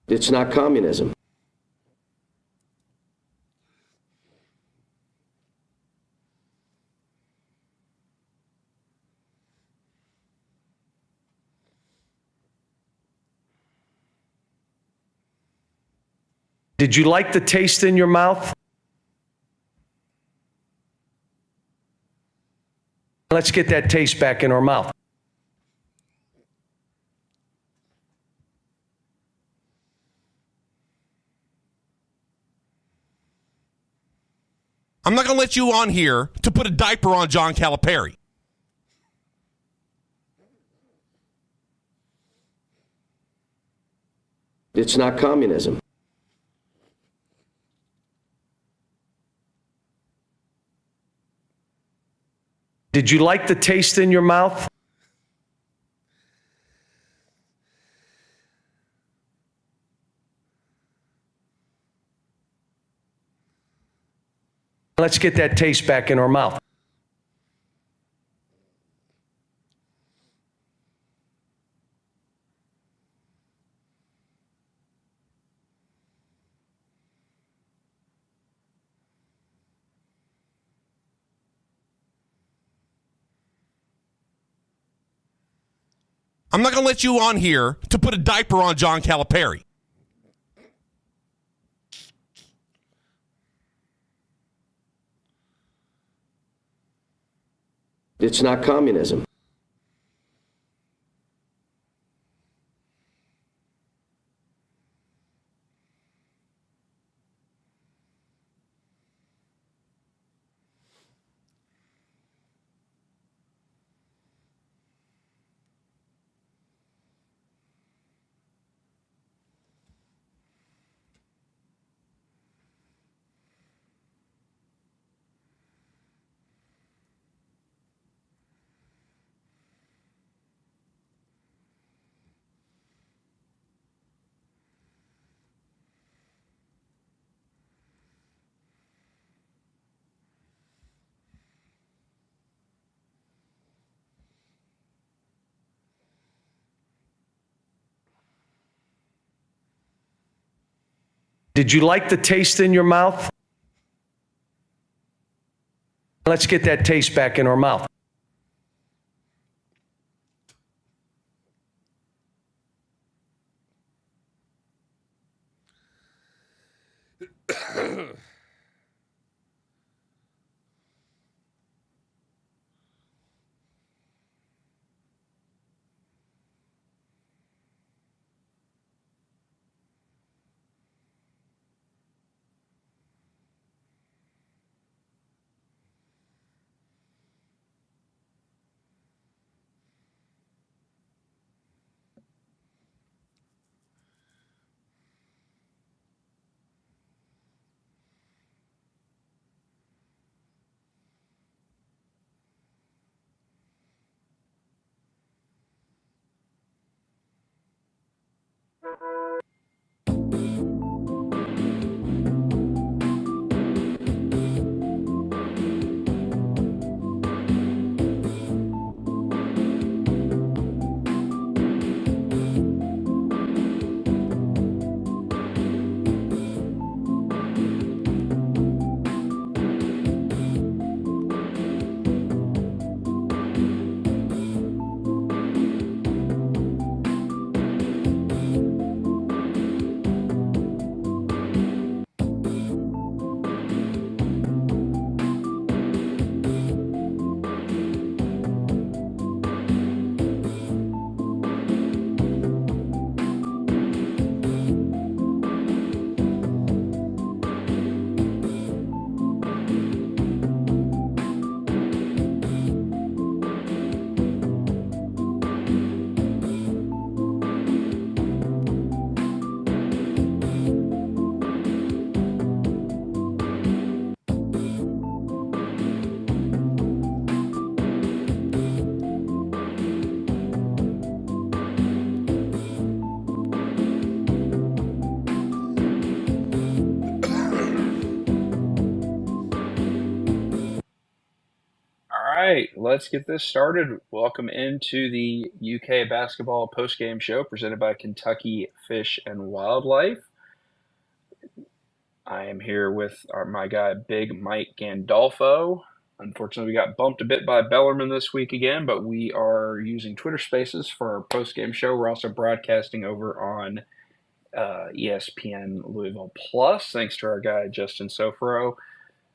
It's not communism. Did you like the taste in your mouth? Let's get that taste back in our mouth. I'm not going to let you on here to put a diaper on John Calipari. It's not communism. Did you like the taste in your mouth? Let's get that taste back in our mouth. I'm not going to let you on here to put a diaper on John Calipari. It's not communism. Did you like the taste in your mouth? Let's get that taste back in our mouth. right, let's get this started. Welcome into the UK basketball postgame show presented by Kentucky Fish and Wildlife. I am here with my guy, Big Mike Gandolfo. Unfortunately, we got bumped a bit by Bellarmine this week again, but we are using Twitter Spaces for our postgame show. We're also broadcasting over on ESPN Louisville Plus, thanks to our guy, Justin Soforo.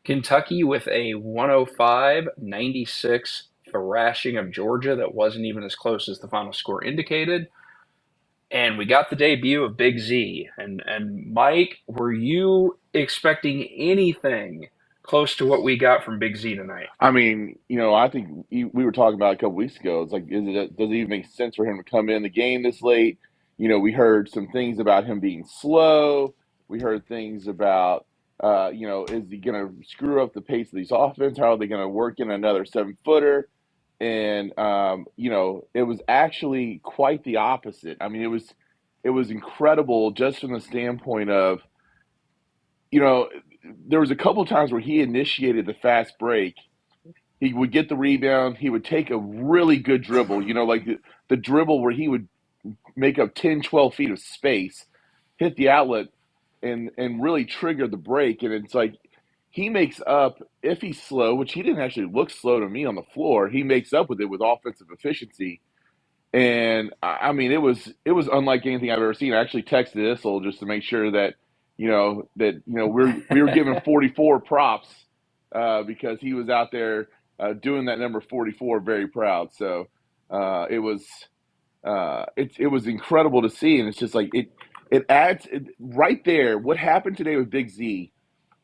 Kentucky with a 105-96 thrashing of Georgia that wasn't even as close as the final score indicated. And we got the debut of Big Z. And Mike, were you expecting anything close to what we got from Big Z tonight? I mean, I think we were talking about a couple weeks ago. It's like, does it even make sense for him to come in the game this late? We heard some things about him being slow. We heard things about, is he going to screw up the pace of these offense? How are they going to work in another 7-footer? And, it was actually quite the opposite. I mean, it was incredible just from the standpoint of, there was a couple of times where he initiated the fast break. He would get the rebound. He would take a really good dribble, like the dribble where he would make up 10, 12 feet of space, hit the outlet, and really trigger the break. And it's like he makes up, if he's slow, which he didn't actually look slow to me on the floor, he makes up with it with offensive efficiency. And, I mean, it was unlike anything I've ever seen. I actually texted Issel just to make sure that, we were giving 44 props because he was out there doing that number 44 very proud. So it was incredible to see, and it's just like it adds right there. What happened today with Big Z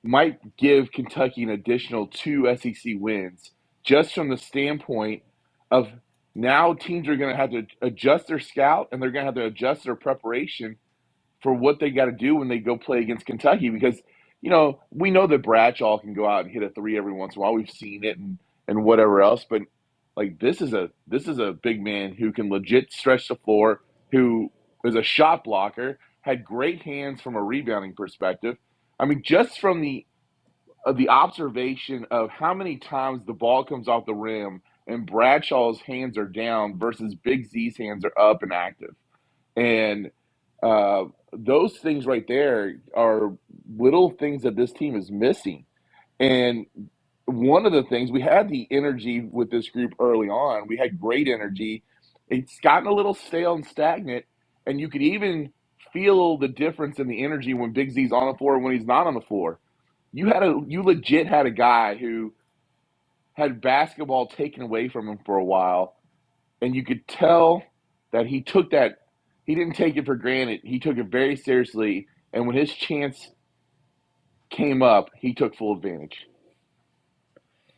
might give Kentucky an additional 2 SEC wins just from the standpoint of now teams are going to have to adjust their scout and they're going to have to adjust their preparation for what they got to do when they go play against Kentucky, because, we know that Bradshaw can go out and hit a 3 every once in a while. We've seen it and whatever else, but like this is a big man who can legit stretch the floor, who is a shot blocker, had great hands from a rebounding perspective. I mean, just from the observation of how many times the ball comes off the rim and Bradshaw's hands are down versus Big Z's hands are up and active. And those things right there are little things that this team is missing. And one of the things, we had the energy with this group early on. We had great energy. It's gotten a little stale and stagnant, and you could even feel the difference in the energy when Big Z's on the floor and when he's not on the floor. You legit had a guy who had basketball taken away from him for a while, and you could tell that he didn't take it for granted. He took it very seriously, and when his chance came up, he took full advantage.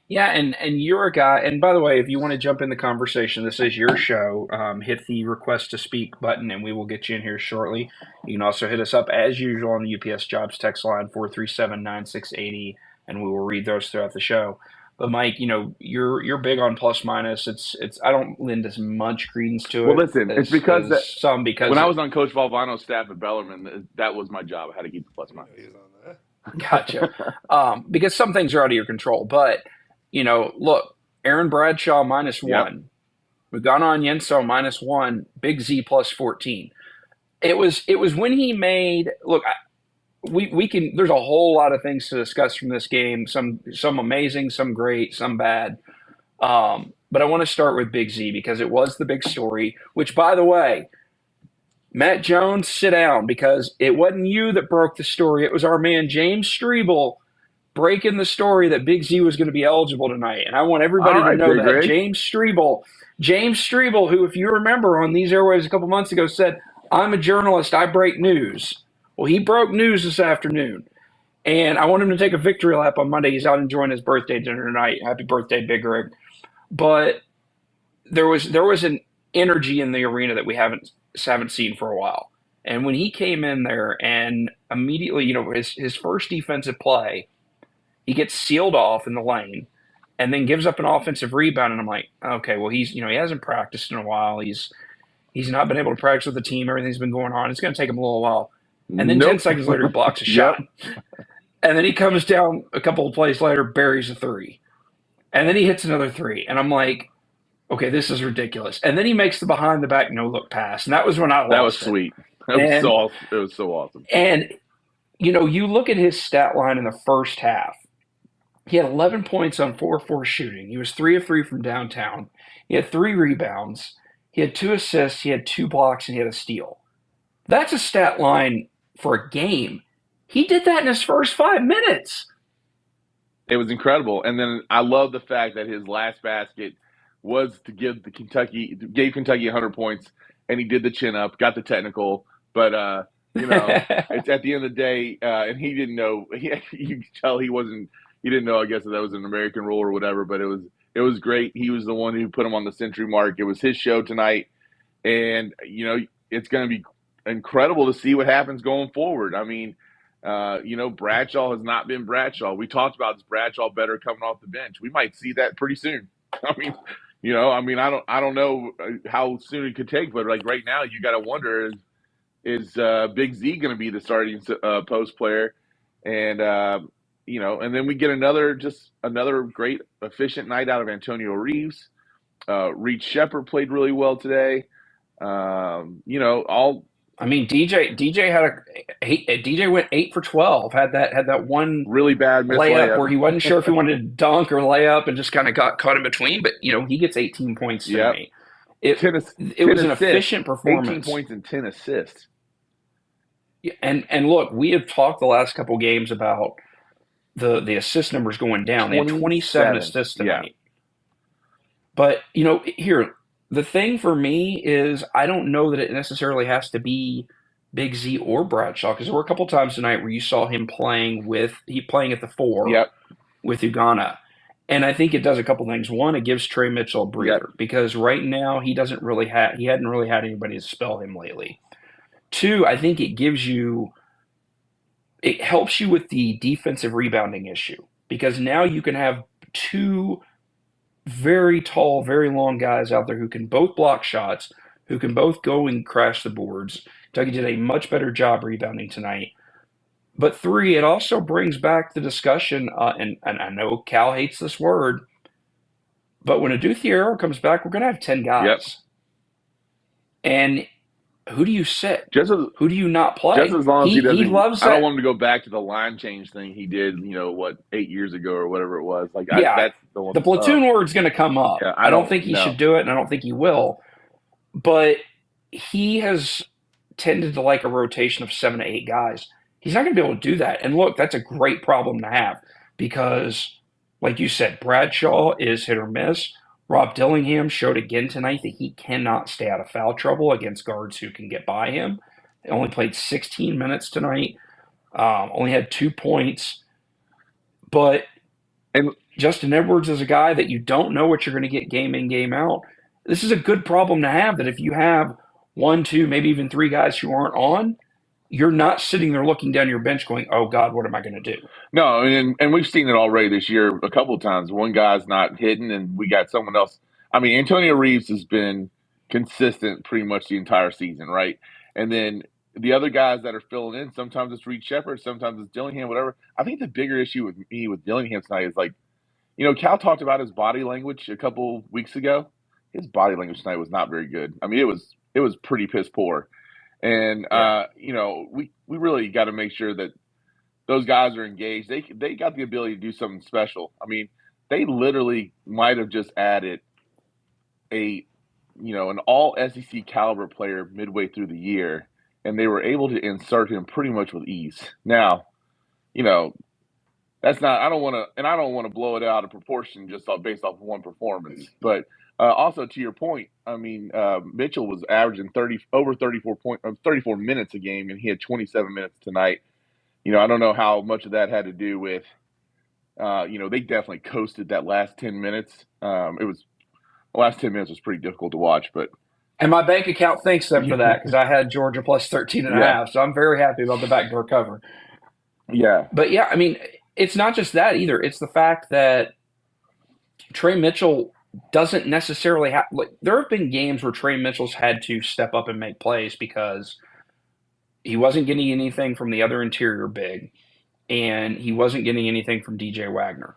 Yeah, and you're a guy, and by the way, if you want to jump in the conversation, this is your show. Hit the request to speak button, and we will get you in here shortly. You can also hit us up, as usual, on the UPS Jobs text line, 437-9680, and we will read those throughout the show. But Mike, you're big on plus minus. It's I don't lend as much credence to it. Well, listen, it's because because when I was on Coach Valvano's staff at Bellarmine, that was my job. I had to keep the plus minus. Gotcha. Because some things are out of your control. But, look, Aaron Bradshaw -1. Yep. We've gone on Yenso -1, Big Z +14. It was when he made – look, we can – there's a whole lot of things to discuss from this game, some amazing, some great, some bad. But I want to start with Big Z because it was the big story, which, by the way, Matt Jones, sit down, because it wasn't you that broke the story. It was our man James Strebel breaking the story that Big Z was going to be eligible tonight. And I want everybody to know that Greg. James Strebel, who, if you remember on these airwaves a couple months ago, said, "I'm a journalist, I break news." Well, he broke news this afternoon. And I want him to take a victory lap on Monday. He's out enjoying his birthday dinner tonight. Happy birthday, Big Greg. But there was an energy in the arena that we haven't seen for a while. And when he came in there and immediately, his first defensive play, he gets sealed off in the lane and then gives up an offensive rebound. And I'm like, okay, well, he hasn't practiced in a while. He's not been able to practice with the team. Everything's been going on. It's going to take him a little while. And then 10 seconds later, he blocks a shot. And then he comes down a couple of plays later, buries a 3. And then he hits another three. And I'm like, okay, this is ridiculous. And then he makes the behind the back no look pass. And that was when I That was lost it. sweet. It was so awesome. And, you look at his stat line in the first half. He had 11 points on 4-4 shooting. He was 3 of 3 from downtown. He had 3 rebounds. He had 2 assists. He had 2 blocks, and he had a steal. That's a stat line for a game. He did that in his first 5 minutes. It was incredible. And then I love the fact that his last basket was to gave Kentucky 100 points, and he did the chin up, got the technical, but it's at the end of the day, and he didn't know. You could tell he didn't know. I guess that was an American rule or whatever, but it was great. He was the one who put him on the century mark. It was his show tonight, and it's going to be incredible to see what happens going forward. I mean, Bradshaw has not been Bradshaw. We talked about this Bradshaw better coming off the bench. We might see that pretty soon. I don't know how soon it could take, but like right now, you got to wonder is Big Z going to be the starting post player, and and then we get another great efficient night out of Antonio Reeves. Reed Shepard played really well today. DJ went 8 for 12. Had that one really bad layup where he wasn't sure if he wanted to dunk or lay up and just kind of got caught in between. But he gets 18 points tonight. It was an efficient performance. 18 points and 10 assists. And look, we have talked the last couple games about the assist numbers going down. They had 27 assists tonight. But here. The thing for me is I don't know that it necessarily has to be Big Z or Bradshaw, because there were a couple times tonight where you saw him playing at the 4 with Ugana. And I think it does a couple things. One, it gives Trey Mitchell a breather because right now he hadn't really had anybody to spell him lately. 2, I think it helps you with the defensive rebounding issue because now you can have 2 very tall, very long guys out there who can both block shots, who can both go and crash the boards. Kentucky did a much better job rebounding tonight. But 3, it also brings back the discussion, and I know Cal hates this word, but when Aduthiero comes back, we're going to have 10 guys. Yep. And who do you sit? Who do you not play? Just as long as he doesn't. He loves I don't that. want him to go back to the line change thing he did, 8 years ago or whatever it was. That's the platoon word's going to come up. Yeah, I don't think he should do it, and I don't think he will. But he has tended to like a rotation of 7 to 8 guys. He's not going to be able to do that. And look, that's a great problem to have because, like you said, Bradshaw is hit or miss. Rob Dillingham showed again tonight that he cannot stay out of foul trouble against guards who can get by him. He only played 16 minutes tonight, only had 2 points. But Justin Edwards is a guy that you don't know what you're going to get game in, game out. This is a good problem to have, that if you have 1, 2, maybe even 3 guys who aren't on, you're not sitting there looking down your bench going, oh, God, what am I going to do? No, and we've seen it already this year a couple of times. One guy's not hitting, and we got someone else. I mean, Antonio Reeves has been consistent pretty much the entire season, right? And then the other guys that are filling in, sometimes it's Reed Shepard, sometimes it's Dillingham, whatever. I think the bigger issue with Dillingham tonight is Cal talked about his body language a couple weeks ago. His body language tonight was not very good. I mean, it was pretty piss poor. And, we really got to make sure that those guys are engaged. They got the ability to do something special. I mean, they literally might have just added an all SEC caliber player midway through the year, and they were able to insert him pretty much with ease. Now, that's not – I don't want to blow it out of proportion just based off of one performance. But also to your point, I mean, Mitchell was averaging 34 minutes a game, and he had 27 minutes tonight. I don't know how much of that had to do with, they definitely coasted that last 10 minutes. The last 10 minutes was pretty difficult to watch, but. And my bank account thanks them for that because I had Georgia plus 13.5, so I'm very happy about the backdoor cover. Yeah. But yeah, I mean, it's not just that either. It's the fact that Trey Mitchell doesn't necessarily have, there have been games where Trey Mitchell's had to step up and make plays because he wasn't getting anything from the other interior big, and he wasn't getting anything from DJ Wagner.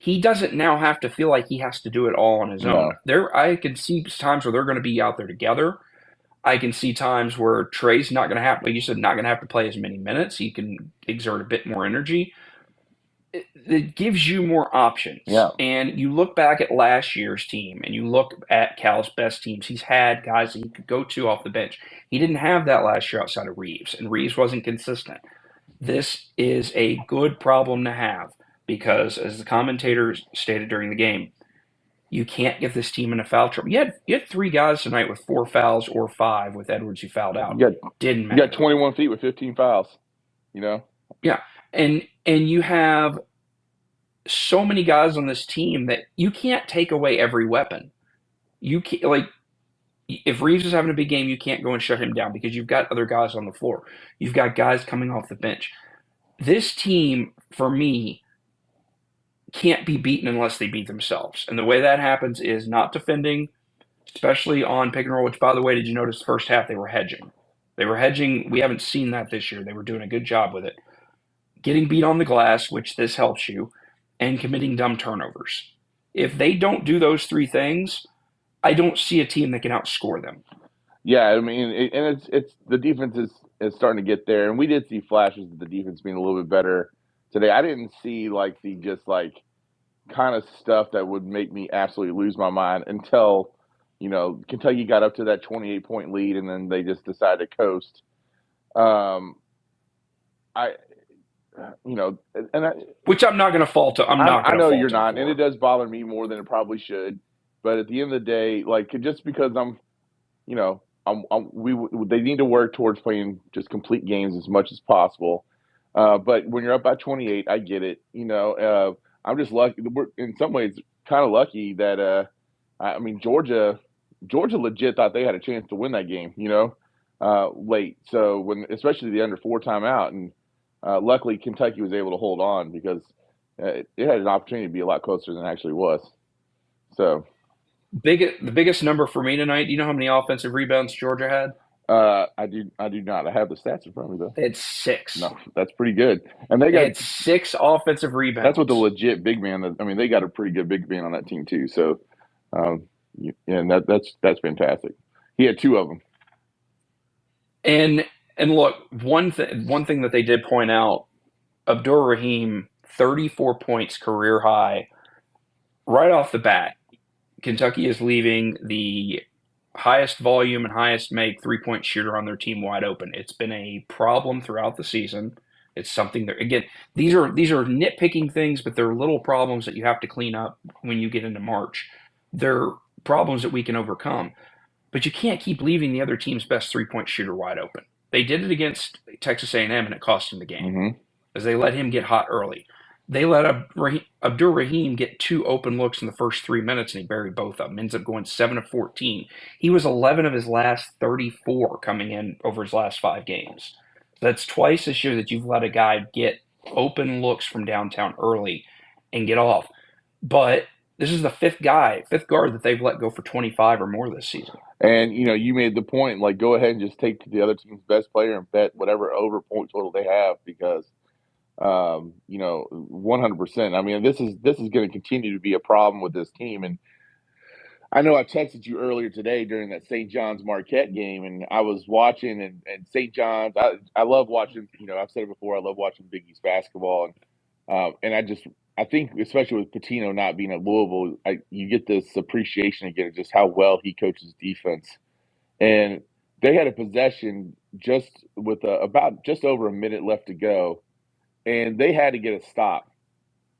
he doesn't now have to feel like he has to do it all on his own. No. I can see times where they're going to be out there together. I can see times where Trey's not going to have, like you said, not going to have to play as many minutes. He can exert a bit more energy. It gives you more options. Yeah. And you look back at last year's team and you look at Cal's best teams. He's had guys that he could go to off the bench. He didn't have that last year outside of Reeves, and Reeves wasn't consistent. This is a good problem to have because, as the commentators stated during the game, you can't get this team into foul trouble. You had 3 guys tonight with 4 fouls or 5 with Edwards who fouled out. Didn't matter. You got 21 feet with 15 fouls, you know? Yeah. And you have so many guys on this team that you can't take away every weapon. You can't, like, if Reeves is having a big game, you can't go and shut him down because you've got other guys on the floor. You've got guys coming off the bench. This team, for me, can't be beaten unless they beat themselves. And the way that happens is not defending, especially on pick and roll, which, by the way, did you notice the first half they were hedging? They were hedging. We haven't seen that this year. They were doing a good job with it. Getting beat on the glass, which this helps you, and committing dumb turnovers. If they don't do those 3 things, I don't see a team that can outscore them. Yeah, I mean, it's the defense is starting to get there, and we did see flashes of the defense being a little bit better today. I didn't see like the just like kind of stuff that would make me absolutely lose my mind until, you know, Kentucky got up to that 28-point lead, and then they just decided to coast. Which I'm not going to fault. I know you're not, and it does bother me more than it probably should. But at the end of the day, like just because they need to work towards playing just complete games as much as possible. But when you're up by 28, I get it. You know, I'm just lucky. We're in some ways kind of lucky that Georgia legit thought they had a chance to win that game. You know, late. So especially the under 4 timeout, and luckily Kentucky was able to hold on because it had an opportunity to be a lot closer than it actually was. So. The biggest number for me tonight, do you know how many offensive rebounds Georgia had? I do not. I have the stats in front of me though. They had 6. No, that's pretty good. And they had 6 offensive rebounds. That's with the legit big man. I mean, they got a pretty good big man on that team too. So, and that's fantastic. He had 2 of them. And look, one thing that they did point out, Abdur-Rahim, 34 points, career high, right off the bat. Kentucky is leaving the highest volume and highest make 3-point shooter on their team wide open. It's been a problem throughout the season. It's something that, again, these are nitpicking things, but they're little problems that you have to clean up when you get into March. They're problems that we can overcome. But you can't keep leaving the other team's best 3-point shooter wide open. They did it against Texas A&M, and it cost them the game as they let him get hot early. They let Abdur-Rahim get 2 open looks in the first 3 minutes, and he buried both of them. Ends up going 7 of 14. He was 11 of his last 34 coming in over his last 5 games. That's twice this year that you've let a guy get open looks from downtown early and get off. But this is the 5th guard that they've let go for 25 or more this season. And, you know, you made the point, like, go ahead and just take the other team's best player and bet whatever over point total they have because – 100%. I mean, this is going to continue to be a problem with this team. And I know I texted you earlier today during that St. John's Marquette game, and I was watching and St. John's. I love watching. You know, I've said it before. I love watching Big East basketball, and I think especially with Pitino not being at Louisville, you get this appreciation again of just how well he coaches defense. And they had a possession just with about just over a minute left to go. And they had to get a stop.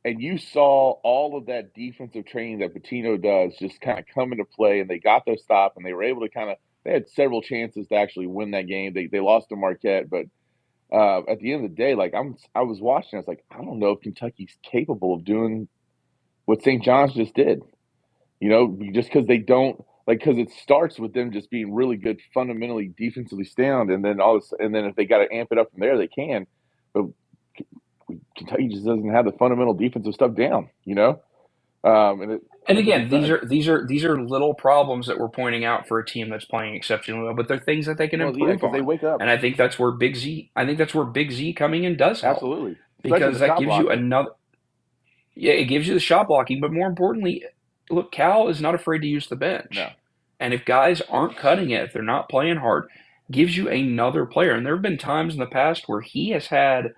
And you saw all of that defensive training that Pitino does just kind of come into play, and they got their stop, and they were able to they had several chances to actually win that game. They lost to Marquette, but at the end of the day, like I was watching, I was like, I don't know if Kentucky's capable of doing what St. John's just did. You know, just because they don't because it starts with them just being really good, fundamentally defensively sound, and then if they got to amp it up from there, they can. But Kentucky just doesn't have the fundamental defensive stuff down, you know. And again, these are little problems that we're pointing out for a team that's playing exceptionally well, but they're things that they can improve on. They wake up, and I think that's where Big Z coming in does help. Absolutely, because that gives you another. Yeah, it gives you the shot blocking, but more importantly, look, Cal is not afraid to use the bench. No. And if guys aren't cutting it, if they're not playing hard, gives you another player. And there have been times in the past where he has had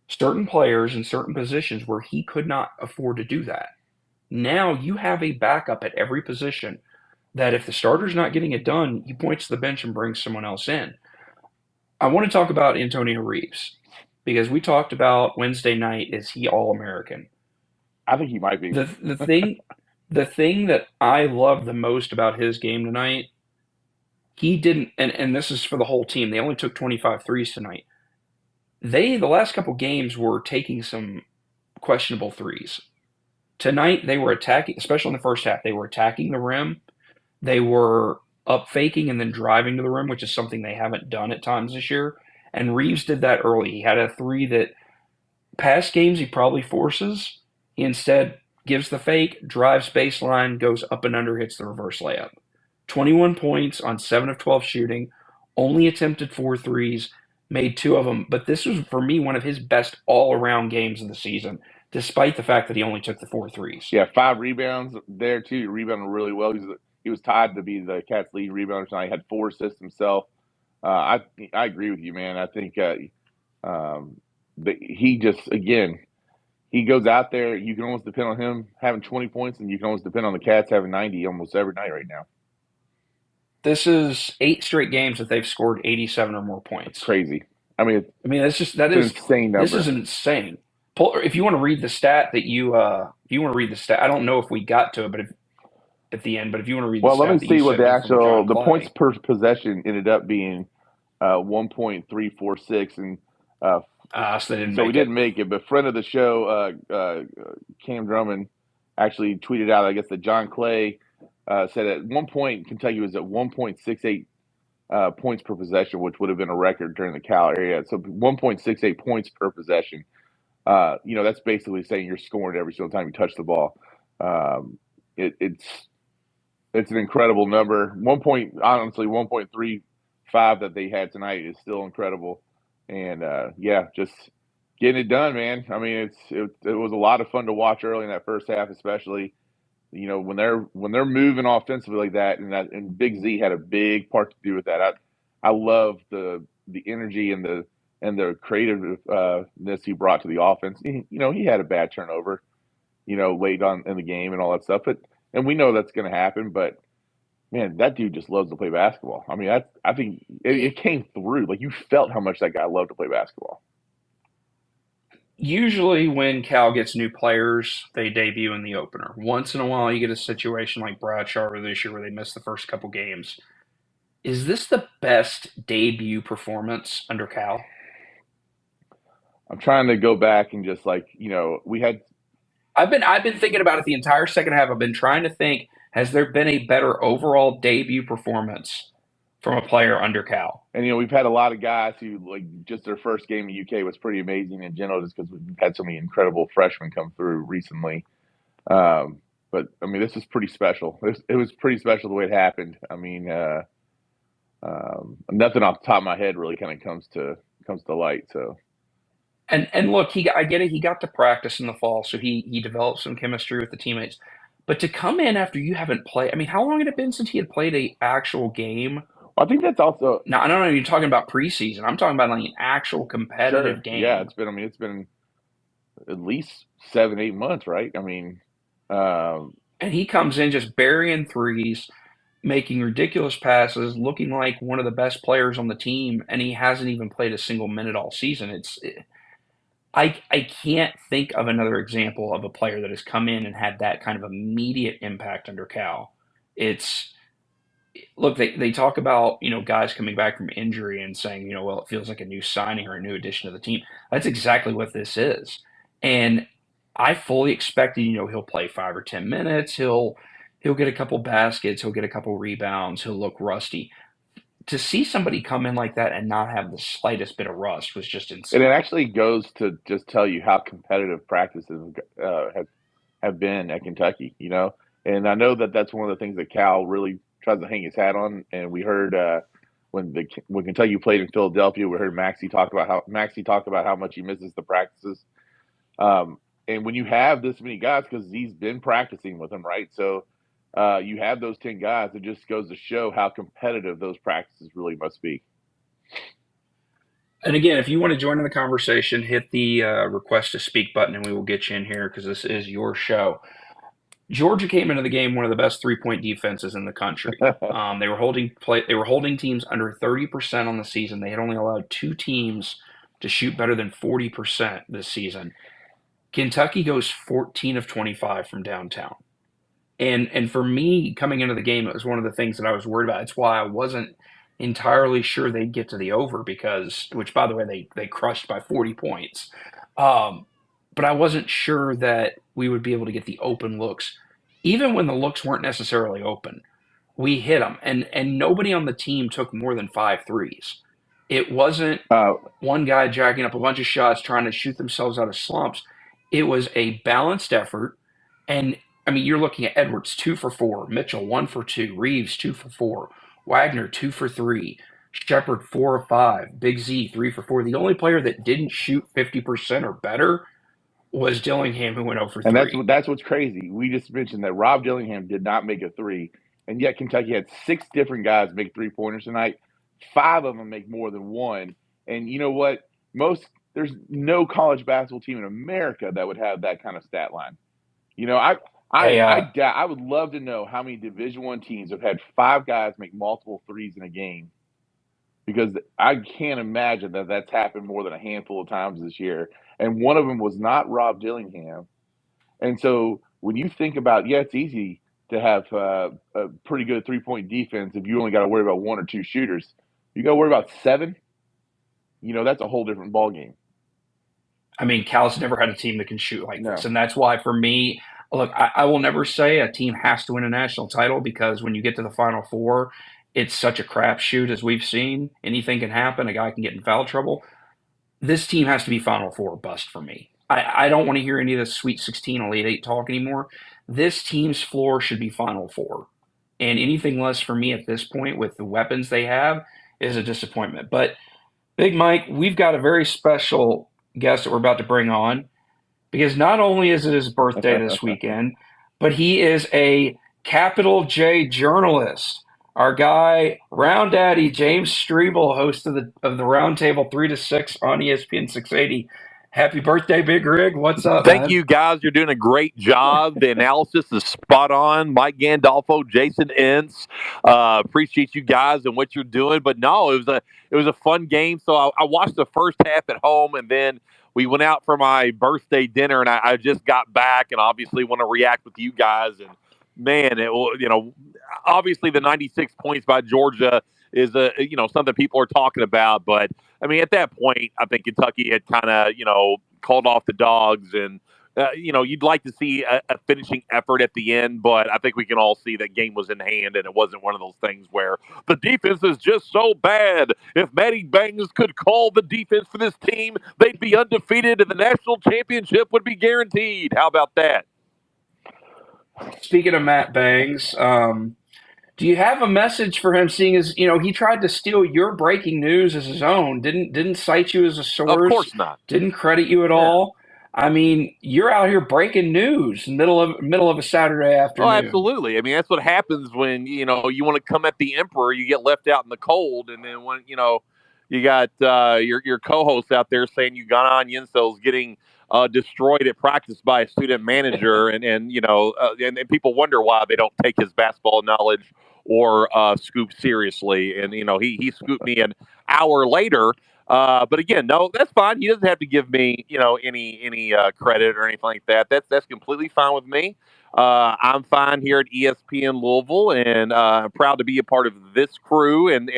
certain players in certain positions where he could not afford to do that. Now you have a backup at every position that if the starter's not getting it done, he points to the bench and brings someone else in. I want to talk about Antonio Reeves because we talked about Wednesday night, is he All-American? I think he might be. The thing that I love the most about his game tonight, he didn't, and this is for the whole team. They only took 25 threes tonight. The last couple games were taking some questionable threes. Tonight they were attacking, especially in the first half. They were attacking the rim. They were up faking and then driving to the rim, which is something they haven't done at times this year. And Reeves did that early. He had a three that past games he probably forces. He instead gives the fake, drives baseline, goes up and under, hits the reverse layup. 21 points on 7 of 12 shooting, only attempted 4 threes, made 2 of them. But this was, for me, one of his best all-around games of the season, despite the fact that he only took the 4 threes. Yeah, 5 rebounds there, too. He rebounded really well. He was tied to be the Cats' lead rebounder tonight. He had 4 assists himself. I agree with you, man. I think he just, again, he goes out there. You can almost depend on him having 20 points, and you can almost depend on the Cats having 90 almost every night right now. This is 8 straight games that they've scored 87 or more points. It's crazy. I mean, that's just an insane number. This is insane. If you want to read the stat that I don't know if we got to it, but at the end, but if you want to read the stat. Well, let me see what the points per possession ended up being 1.346, and so we didn't make it. But friend of the show, Cam Drummond, actually tweeted out, I guess, that John Clay said at one point Kentucky was at 1.68 points per possession, which would have been a record during the Cal area. So 1.68 points per possession. That's basically saying you're scoring every single time you touch the ball. It's an incredible number. 1.35 that they had tonight is still incredible. And just getting it done, man. I mean, it was a lot of fun to watch early in that first half, especially. When they're moving offensively like that, and Big Z had a big part to do with that. I love the energy and the creativeness he brought to the offense. He had a bad turnover, late on in the game and all that stuff. And we know that's going to happen. But man, that dude just loves to play basketball. I mean, I think it came through. Like, you felt how much that guy loved to play basketball. Usually when Cal gets new players, they debut in the opener. Once in a while, you get a situation like Brad Sharper this year where they missed the first couple games. Is this the best debut performance under Cal? I'm trying to go back and just we had. I've been thinking about it the entire second half. I've been trying to think, has there been a better overall debut performance from a player under Cal? And, we've had a lot of guys who, just their first game in UK was pretty amazing in general, just because we've had so many incredible freshmen come through recently. But, I mean, this is pretty special. It was pretty special the way it happened. I mean, nothing off the top of my head really kind of comes to light. So. And look, I get it. He got to practice in the fall, so he developed some chemistry with the teammates. But to come in after you haven't played, I mean, how long had it been since he had played an actual game? I think that's also. No, I don't know. You're talking about preseason. I'm talking about an actual competitive game. Yeah, it's been at least 7-8 months, right? I mean, and he comes in just burying threes, making ridiculous passes, looking like one of the best players on the team, and he hasn't even played a single minute all season. I can't think of another example of a player that has come in and had that kind of immediate impact under Cal. Look, they talk about, guys coming back from injury and saying, well, it feels like a new signing or a new addition to the team. That's exactly what this is. And I fully expected, he'll play 5 or 10 minutes. He'll get a couple baskets. He'll get a couple rebounds. He'll look rusty. To see somebody come in like that and not have the slightest bit of rust was just insane. And it actually goes to just tell you how competitive practices have been at Kentucky, And I know that that's one of the things that Cal really tries to hang his hat on. And we heard when Kentucky played in Philadelphia, we heard Maxey talk about how much he misses the practices. And when you have this many guys, because he's been practicing with them, right? So you have those 10 guys. It just goes to show how competitive those practices really must be. And again, if you want to join in the conversation, hit the request to speak button and we will get you in here because this is your show. Georgia came into the game one of the best 3-point defenses in the country. They were holding teams under 30% on the season. They had only allowed 2 teams to shoot better than 40% this season. Kentucky goes 14 of 25 from downtown. And for me, coming into the game, it was one of the things that I was worried about. It's why I wasn't entirely sure they'd get to the over which by the way, they crushed by 40 points. But I wasn't sure that we would be able to get the open looks. Even when the looks weren't necessarily open, we hit them. And nobody on the team took more than 5 threes. It wasn't one guy jacking up a bunch of shots trying to shoot themselves out of slumps. It was a balanced effort. And I mean, you're looking at Edwards 2 for 4, Mitchell 1 for 2, Reeves 2 for 4, Wagner 2 for 3, Shepard 4 of 5, Big Z 3 for 4. The only player that didn't shoot 50% or better was Dillingham, who went 0 for 3. And that's what's crazy. We just mentioned that Rob Dillingham did not make a 3, and yet Kentucky had 6 different guys make 3-pointers tonight. 5 of them make more than 1. And you know what? There's no college basketball team in America that would have that kind of stat line. You know, I would love to know how many Division I teams have had 5 guys make multiple threes in a game, because I can't imagine that that's happened more than a handful of times this year. And one of them was not Rob Dillingham. And so when you think about, it's easy to have a pretty good 3-point defense if you only got to worry about 1 or 2 shooters. You got to worry about 7. You know, that's a whole different ballgame. I mean, Cal's never had a team that can shoot like this. No. And that's why, for me, look, I will never say a team has to win a national title, because when you get to the Final Four, it's such a crapshoot, as we've seen. Anything can happen. A guy can get in foul trouble. This team has to be Final Four or bust for me. I don't want to hear any of this Sweet 16, Elite 8 talk anymore. This team's floor should be Final Four. And anything less for me at this point, with the weapons they have, is a disappointment. But, Big Mike, we've got a very special guest that we're about to bring on, because not only is it his birthday this weekend, but he is a capital J journalist. Our guy, Round Daddy James Strebel, host of the Roundtable 3 to 6 on ESPN 680. Happy birthday, Big Rig. What's up, Thank man? you, guys. You're doing a great job. The analysis is spot on. Mike Gandolfo, Jason Ence. Appreciate you guys and what you're doing. But no, it was a fun game. So I watched the first half at home, and then we went out for my birthday dinner, and I just got back, and obviously want to react with you guys. And man, obviously the 96 points by Georgia is something people are talking about. But I mean, at that point, I think Kentucky had kind of called off the dogs, and you'd like to see a finishing effort at the end. But I think we can all see that game was in hand, and it wasn't one of those things where the defense is just so bad. If Matty Bangs could call the defense for this team, they'd be undefeated, and the national championship would be guaranteed. How about that? Speaking of Matt Bangs, do you have a message for him, seeing as, he tried to steal your breaking news as his own, didn't cite you as a source? Of course not. Didn't credit you at all? I mean, you're out here breaking news in the middle of a Saturday afternoon. Oh, absolutely. I mean, that's what happens when, you want to come at the emperor, you get left out in the cold. And then when, you got your co-host out there saying Ugana Yensel's getting destroyed at practice by a student manager, and people wonder why they don't take his basketball knowledge or scoop seriously. And he scooped me an hour later. But again, no, that's fine. He doesn't have to give me any credit or anything like that. That's completely fine with me. I'm fine here at ESPN Louisville, and proud to be a part of this crew and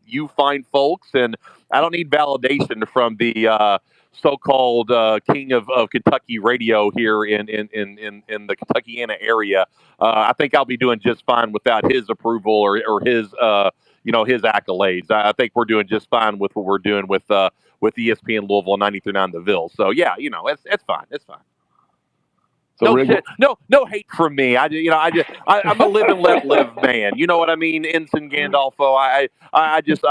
you fine folks. And I don't need validation from the so-called king of Kentucky radio here in the Kentuckiana area. I think I'll be doing just fine without his approval or his his accolades. I think we're doing just fine with what we're doing with ESPN Louisville 93.9 The Ville. So yeah, it's fine. It's fine. So No Rig, shit. No hate from me. I'm a live and let live man. You know what I mean? Ence and Gandolfo. I'm just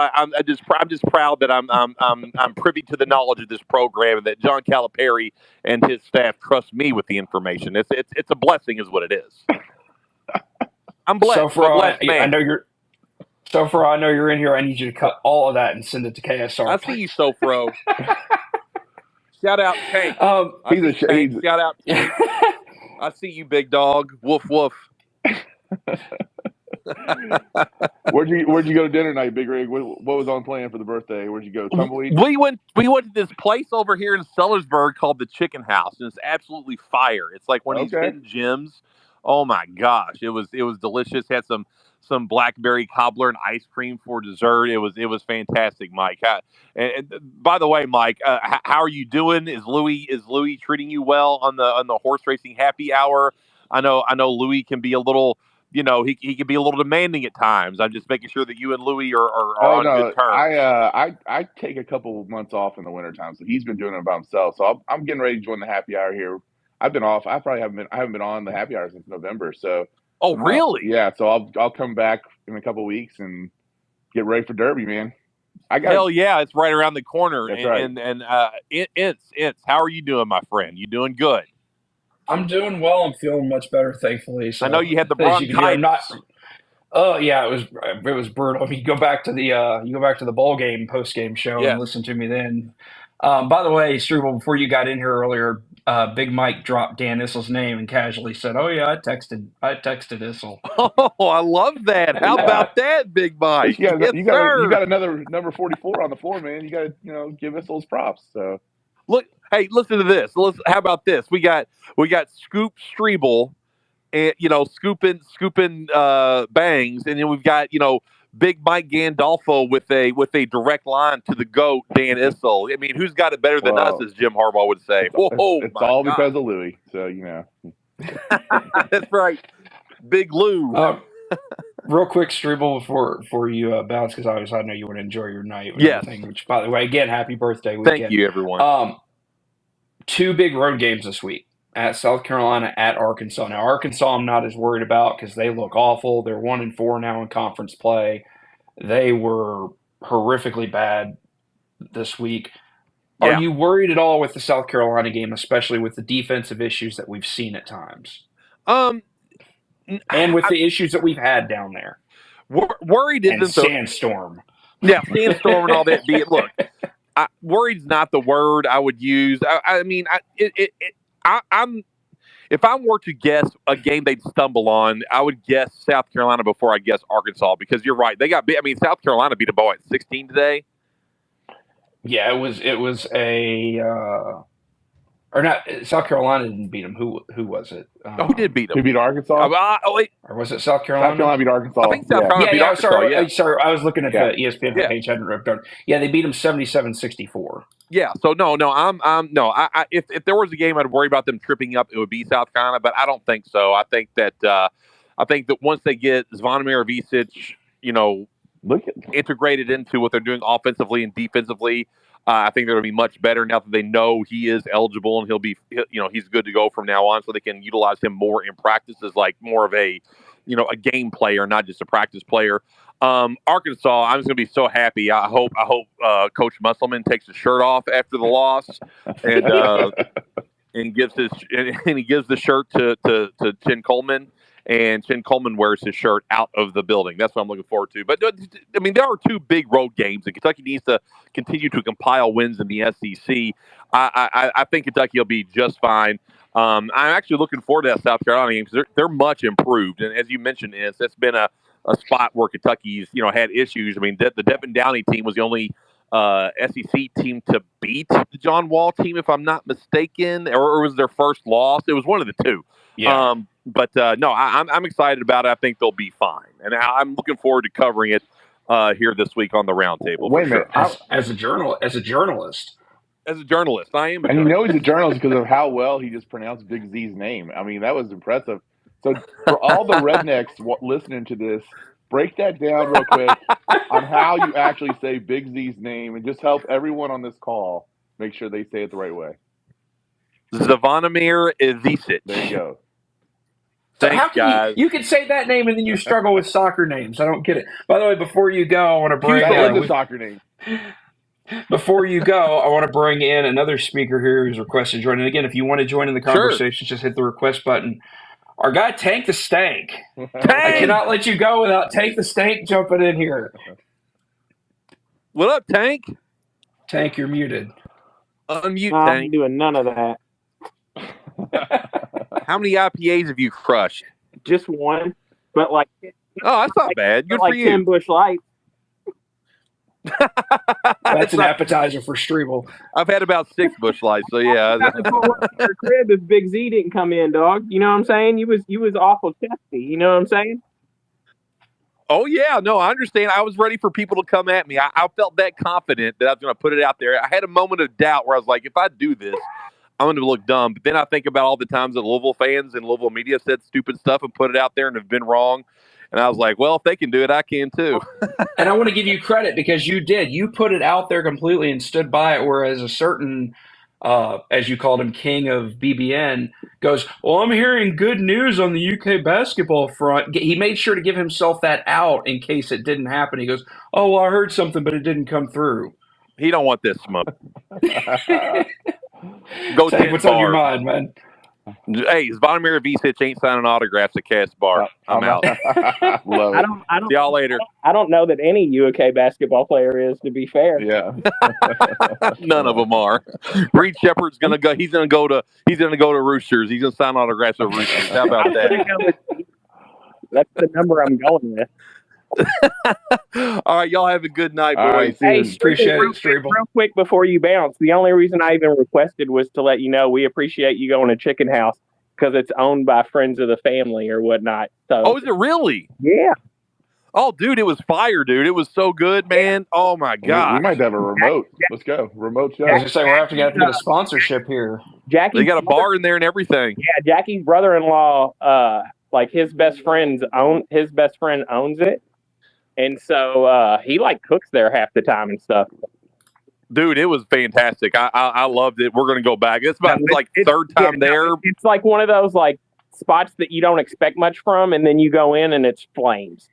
proud that I'm privy to the knowledge of this program and that John Calipari and his staff trust me with the information. It's a blessing, is what it is. I'm blessed. I'm a blessed man. I know you're in here. I need you to cut all of that and send it to KSR. I see you, Sofro. Shout out Tank. Shout out Tank. I see you, big dog. Woof woof. where'd you go to dinner tonight, Big Rig? What was on plan for the birthday? Where'd you go? Tumbleweed? We went to this place over here in Sellersburg called the Chicken House, and it's absolutely fire. It's like one of these hidden gems. Oh my gosh, it was delicious. Had some blackberry cobbler and ice cream for dessert. It was fantastic, Mike. And by the way, Mike, how are you doing? Is Louis treating you well on the horse racing happy hour? I know Louis can be a little, he can be a little demanding at times. I'm just making sure that you and Louis are on good terms. I take a couple of months off in the wintertime, so he's been doing it by himself. So I'm getting ready to join the happy hour here. I've been off. I haven't been on the happy hour since November. So. Oh, really? Yeah. So I'll come back in a couple of weeks and get ready for Derby, man. Hell yeah, it's right around the corner. That's right. And Ence, how are you doing, my friend? You doing good? I'm doing well. I'm feeling much better, thankfully. So I know you had the bronchitis. Oh yeah, it was brutal. I mean, you go back to the bowl game post-game show and listen to me then. By the way, Struble, before you got in here earlier, Big Mike dropped Dan Issel's name and casually said, "Oh yeah, I texted Issel." Oh, I love that. How about that, Big Mike? You got another number 44 on the floor, man. You got to give Issel's props. So look, hey, listen to this. How about this? We got Scoop Streble, and scooping bangs, and then we've got Big Mike Gandolfo with a direct line to the GOAT, Dan Issel. I mean, who's got it better than us, as Jim Harbaugh would say? It's all because of Louis. So, That's right. Big Lou. Real quick, Struble, before you bounce, because obviously I know you want to enjoy your night. Yes. Which, by the way, again, happy birthday weekend. Thank you, everyone. 2 big road games this week. At South Carolina, at Arkansas. Now, Arkansas I'm not as worried about because they look awful. They're 1-4 now in conference play. They were horrifically bad this week. Yeah. Are you worried at all with the South Carolina game, especially with the defensive issues that we've seen at times? And with the issues that we've had down there. Worried isn't and sandstorm. Yeah, sandstorm and all that. Look, worried's not the word I would use. If I were to guess a game they'd stumble on, I would guess South Carolina before I guess Arkansas, because you're right. They got beat. I mean, South Carolina beat a ball at 16 today. Yeah, it was a or not. South Carolina didn't beat them. Who was it? Who did beat them? Who beat Arkansas? Or was it South Carolina? South Carolina beat Arkansas. I think South Carolina beat Arkansas. Sorry, I was looking at the ESPN page. I hadn't ripped on. Yeah, they beat them 77-64. Yeah, so no, if there was a game I'd worry about them tripping up, it would be South Carolina, but I don't think so. I think that once they get Zvonimir Visic, integrated into what they're doing offensively and defensively, I think they're going to be much better now that they know he is eligible and he's good to go from now on, so they can utilize him more in practice as like more of a game player, not just a practice player. Arkansas, I'm just going to be so happy. I hope Coach Musselman takes his shirt off after the loss and gives the shirt to Chin Coleman, and Chin Coleman wears his shirt out of the building. That's what I'm looking forward to. But I mean, there are 2 big road games, and Kentucky needs to continue to compile wins in the SEC. I think Kentucky will be just fine. I'm actually looking forward to that South Carolina game because they're much improved, and as you mentioned, that's been a spot where Kentucky's had issues. I mean, the Devin Downey team was the only SEC team to beat the John Wall team, if I'm not mistaken, or was their first loss. It was one of the 2. Yeah. No, I'm excited about it. I think they'll be fine, and I'm looking forward to covering it here this week on the roundtable. Wait a minute, as a journalist, I am. And he's a journalist because of how well he just pronounced Big Z's name. I mean, that was impressive. So for all the rednecks listening to this, break that down real quick on how you actually say Big Z's name, and just help everyone on this call make sure they say it the right way. Zvonimir Ivicic. There you go. Thanks, how can guys. you can say that name and then you struggle with soccer names. I don't get it. By the way, before you go, I want to bring That is a soccer name. Before you go, I want to bring in another speaker here who's requested to join. And again, if you want to join in the conversation, just hit the request button. Our guy Tank the Stank. I cannot let you go without Tank the Stank jumping in here. What up, Tank? Tank, you're muted. Unmute, I'm Tank. doing none of that. How many IPAs have you crushed? Just one, but like, Oh, that's not bad. Good like for you. 10 Bush Lights. That's an appetizer for Streeble. I've had about 6 Bush Lights, so yeah. Your crib if Big Z didn't come in, dog. You know what I'm saying? You was awful chesty. You know what I'm saying? Oh, yeah. No, I understand. I was ready for people to come at me. I felt that confident that I was going to put it out there. I had a moment of doubt where I was like, if I do this, I'm going to look dumb. But then I think about all the times that Louisville fans and Louisville media said stupid stuff and put it out there and have been wrong. And I was like, well, if they can do it, I can too. And I want to give you credit because you did. You put it out there completely and stood by it, whereas a certain, as you called him, king of BBN, goes, well, I'm hearing good news on the UK basketball front. He made sure to give himself that out in case it didn't happen. He goes, oh, well, I heard something, but it didn't come through. He don't want this smoke. Go Tank, 10 what's on your bars. mind, man? Hey, Zvonimir Ivicic ain't signing autographs at Cass Bar. I'm out. Love I it. don't See y'all later. I don't know that any UK basketball player is, to be fair. Yeah. None of them are. Reed Shepard's gonna go. He's gonna go to Roosters. He's gonna sign autographs at Roosters. How about I'm gonna that? go with- That's the number I'm going with. All right, y'all have a good night, boys. All right, see Hey, you. Appreciate it, real Streeble. quick before you bounce, the only reason I even requested was to let you know we appreciate you going to Chicken House because it's owned by friends of the family or whatnot. So, Oh, is it really? yeah. Oh, dude, it was fire, dude. It was so good, man. Oh my We god. might have a remote. Let's go. Remote show. I was going to say, we're going to have to get a sponsorship here. Jackie, They got a bar in there and everything. Yeah, Jackie's brother-in-law, like his best friend owns it, and so he like cooks there half the time and stuff. Dude, it was fantastic. I loved it. We're gonna go back. It's about third time there. It's like one of those like spots that you don't expect much from, and then you go in and it's flames.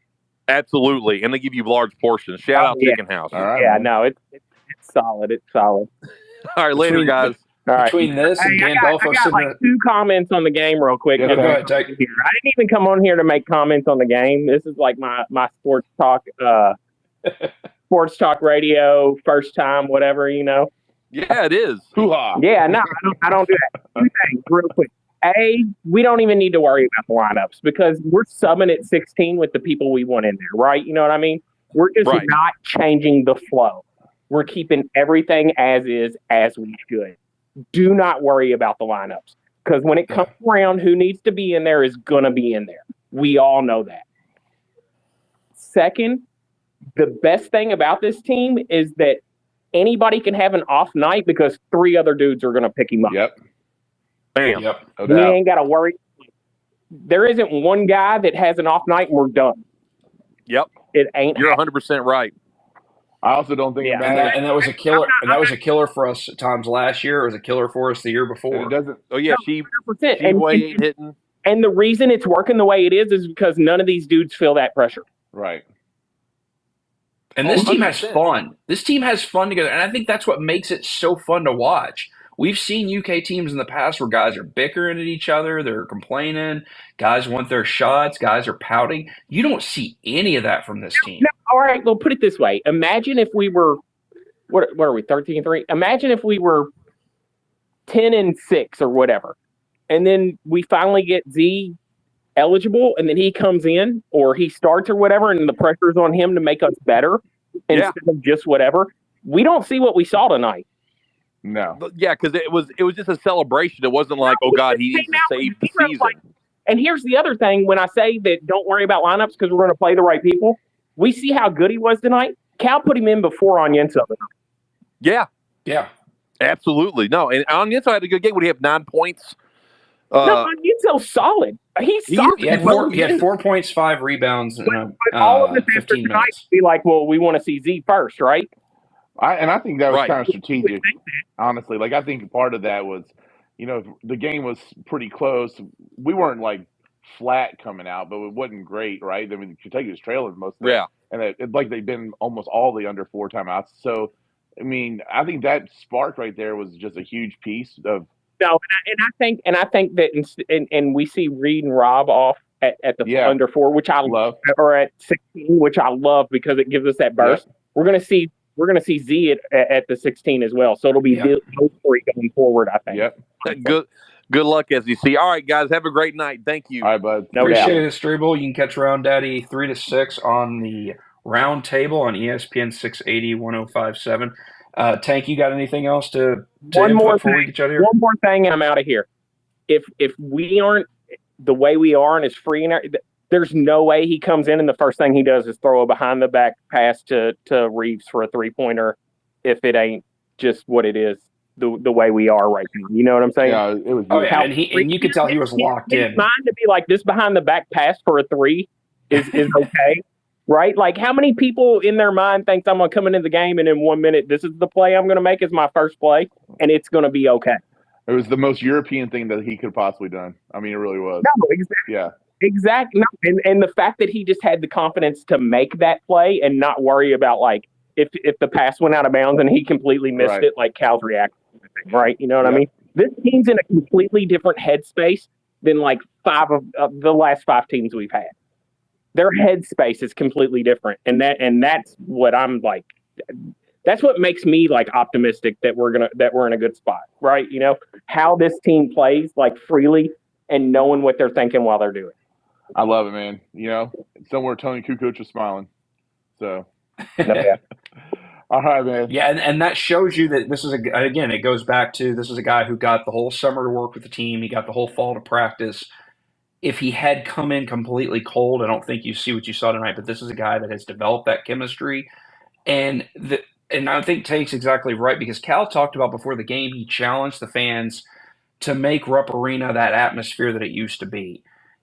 Absolutely, and they give you large portions. Shout out yeah. Chicken House. All right. Yeah, no, it's solid. It's solid. All right, later, guys. All right. Between this and Hey, I Gandolfo got sitting like there. 2 comments on the game real quick. Yeah, go ahead, Jake. I didn't even come on here to make comments on the game. This is like my sports talk radio, first time, whatever, you know. Yeah, it is. Hoo-ha. Yeah, no, I don't do that. 2 things real quick. A, we don't even need to worry about the lineups because we're subbing at 16 with the people we want in there, right? You know what I mean? We're just Right. not changing the flow. We're keeping everything as is, as we should. Do not worry about the lineups because when it comes around, who needs to be in there is going to be in there. We all know that. Second, the best thing about this team is that anybody can have an off night because 3 other dudes are going to pick him up. Yep. Bam. Yep. No We doubt. ain't got to worry. There isn't one guy that has an off night and we're done. Yep. It ain't. You're 100% right. I also don't think it And matters. that was a killer. And that was a killer for us at times last year. It was a killer for us the year before. It doesn't. Oh yeah, she 100%. And, ain't hitting. and the reason it's working the way it is because none of these dudes feel that pressure. Right. And this team has 100%. fun. This team has fun together. And I think that's what makes it so fun to watch. We've seen UK teams in the past where guys are bickering at each other. They're complaining. Guys want their shots. Guys are pouting. You don't see any of that from this team. No, all right, well, put it this way. Imagine if we were, what are we, 13-3? Imagine if we were 10-6 or whatever. And then we finally get Z eligible and then he comes in or he starts or whatever and the pressure's on him to make us better instead of just whatever. We don't see what we saw tonight. No. Yeah, because it was just a celebration. It wasn't like, oh God, he needs to save the season. And here's the other thing. When I say that don't worry about lineups because we're going to play the right people, we see how good he was tonight. Cal put him in before Ence. Yeah, Yeah. absolutely. No, and Ence had a good game. Would he have 9 points? No, Enzo's solid. He's solid. He had 4 points, 5 rebounds, and But all of this after 15 tonight minutes. be like, well, we want to see Z first, right? I think that was Right. kind of strategic, honestly. Like, I think part of that was the game was pretty close. We weren't like flat coming out, but it wasn't great, right? I mean, Kentucky was trailing most of it, Yeah. and it like they've been almost all the under 4 timeouts. So, I mean, I think that spark right there was just a huge piece of. No, and I think that and we see Reed and Rob off at the under 4, which I love, or at 16, which I love because it gives us that burst. Yep. We're gonna see Z at the 16 as well. So it'll be those 3 going forward, I think. Yep. Good luck, SEC. All right, guys, have a great night. Thank you. All right, bud. Appreciate it, Streble. You can catch Round Daddy 3 to 6 on the Round Table on ESPN 680 1057. Tank, you got anything else to input before we get you out of here? One more thing, and I'm out of here. If we aren't the way we are and is free, there's no way he comes in and the first thing he does is throw a behind the back pass to Reeves for a 3-pointer. If it ain't just what it is, the way we are right now, you know what I'm saying? Yeah, it was. And you could tell he was locked in. His mind to be like this behind the back pass for a 3 is okay. Right? Like, how many people in their mind thinks I'm going to come into the game and in 1 minute, this is the play I'm going to make as my first play, and it's going to be okay? It was the most European thing that he could have possibly done. I mean, it really was. No, exactly. Yeah. Exactly. No, and the fact that he just had the confidence to make that play and not worry about, like, if the pass went out of bounds and he completely missed it, like Cal's reaction, right? You know what I mean? This team's in a completely different headspace than, like, 5 of the last 5 teams we've had. Their headspace is completely different, and that's what I'm like. That's what makes me like optimistic that we're in a good spot, right? You know how this team plays like freely and knowing what they're thinking while they're doing. I love it, man. Somewhere Tony Kukoc was smiling. So, all right, man. Yeah, and that shows you that this is again. It goes back to this is a guy who got the whole summer to work with the team. He got the whole fall to practice. If he had come in completely cold, I don't think you see what you saw tonight. But this is a guy that has developed that chemistry, and I think Take's exactly right because Cal talked about before the game. He challenged the fans to make Rupp Arena that atmosphere that it used to be,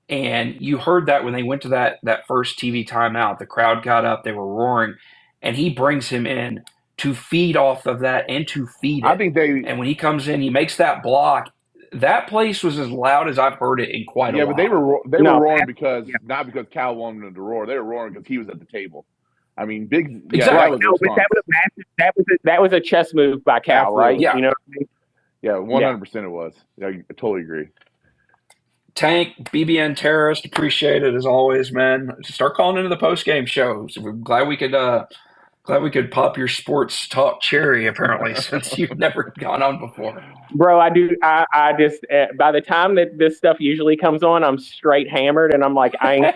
and you heard that when they went to that first TV timeout. The crowd got up, they were roaring, and he brings him in to feed off of that and to feed it. I think and when he comes in, he makes that block. That place was as loud as I've heard it in quite a while. Yeah, but they were roaring because not because Cal wanted them to roar. They were roaring because he was at the table. I mean, big. Yeah, exactly. That was a chess move by Cal, Absolutely. right? Yeah. You know what I mean? Yeah, 100% it was. Yeah, I totally agree. Tank, BBN Terrorist, appreciate it as always, man. Start calling into the post-game shows. We're glad we could pop your sports talk cherry, apparently, since you've never gone on before. Bro, I do. I just by the time that this stuff usually comes on, I'm straight hammered, and I'm like, I'm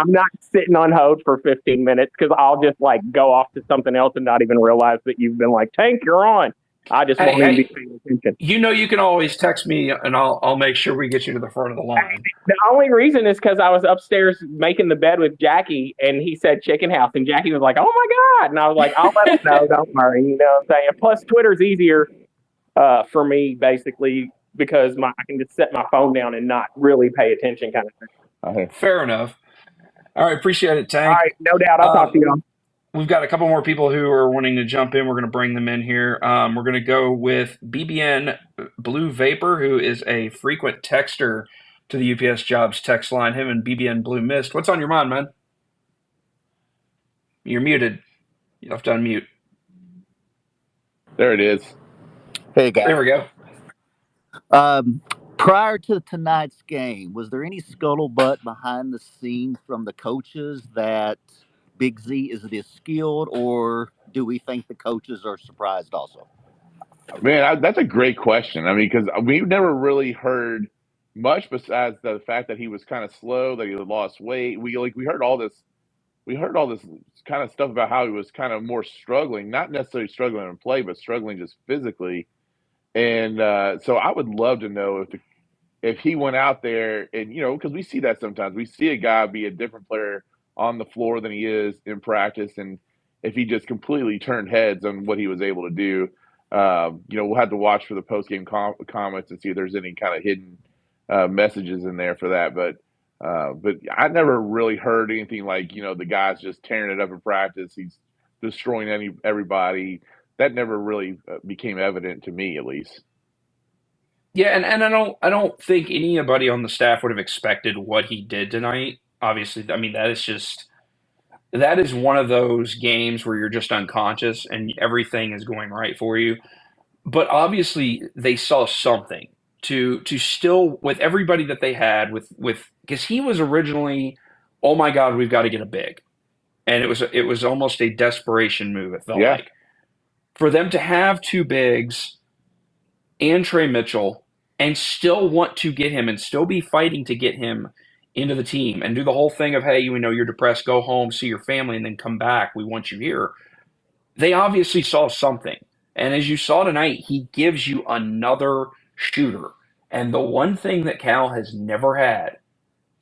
not sitting on hold for 15 minutes because I'll just like go off to something else and not even realize that you've been like, Tank, you're on. I just won't even be paying attention. You can always text me, and I'll make sure we get you to the front of the line. The only reason is because I was upstairs making the bed with Jackie, and he said chicken house, and Jackie was like, "Oh my god!" And I was like, "I'll let him know. Don't worry." You know what I'm saying? Plus, Twitter's easier for me, basically, because I can just set my phone down and not really pay attention, kind of thing. Fair enough. All right, appreciate it, Tank. All right, no doubt. I'll talk to you all. We've got a couple more people who are wanting to jump in. We're going to bring them in here. We're going to go with BBN Blue Vapor, who is a frequent texter to the UPS Jobs text line. Him and BBN Blue Mist. What's on your mind, man? You're muted. You have to unmute. There it is. Hey, guys. There we go. Prior to tonight's game, was there any scuttlebutt behind the scenes from the coaches that Big Z is this skilled, or do we think the coaches are surprised also? Man, that's a great question. I mean, because we've never really heard much besides the fact that he was kind of slow, that he had lost weight. We heard all this kind of stuff about how he was kind of more struggling, not necessarily struggling in play, but struggling just physically. And so I would love to know if he went out there and, because we see that sometimes. We see a guy be a different player on the floor than he is in practice, and if he just completely turned heads on what he was able to do, we'll have to watch for the post-game comments and see if there's any kind of hidden messages in there for that. But I never really heard anything like, the guy's just tearing it up in practice. He's destroying everybody. That never really became evident to me, at least. Yeah, and I don't think anybody on the staff would have expected what he did tonight. Obviously, I mean that is one of those games where you're just unconscious and everything is going right for you. But obviously, they saw something to still with everybody that they had with because he was originally, oh my God, we've got to get a big, and it was almost a desperation move. It felt Yeah. like for them to have two bigs and Trey Mitchell and still want to get him and still be fighting to get him into the team and do the whole thing of, hey, you know, you're depressed, go home, see your family, and then come back. We want you here. They obviously saw something. And as you saw tonight, he gives you another shooter. And the one thing that Cal has never had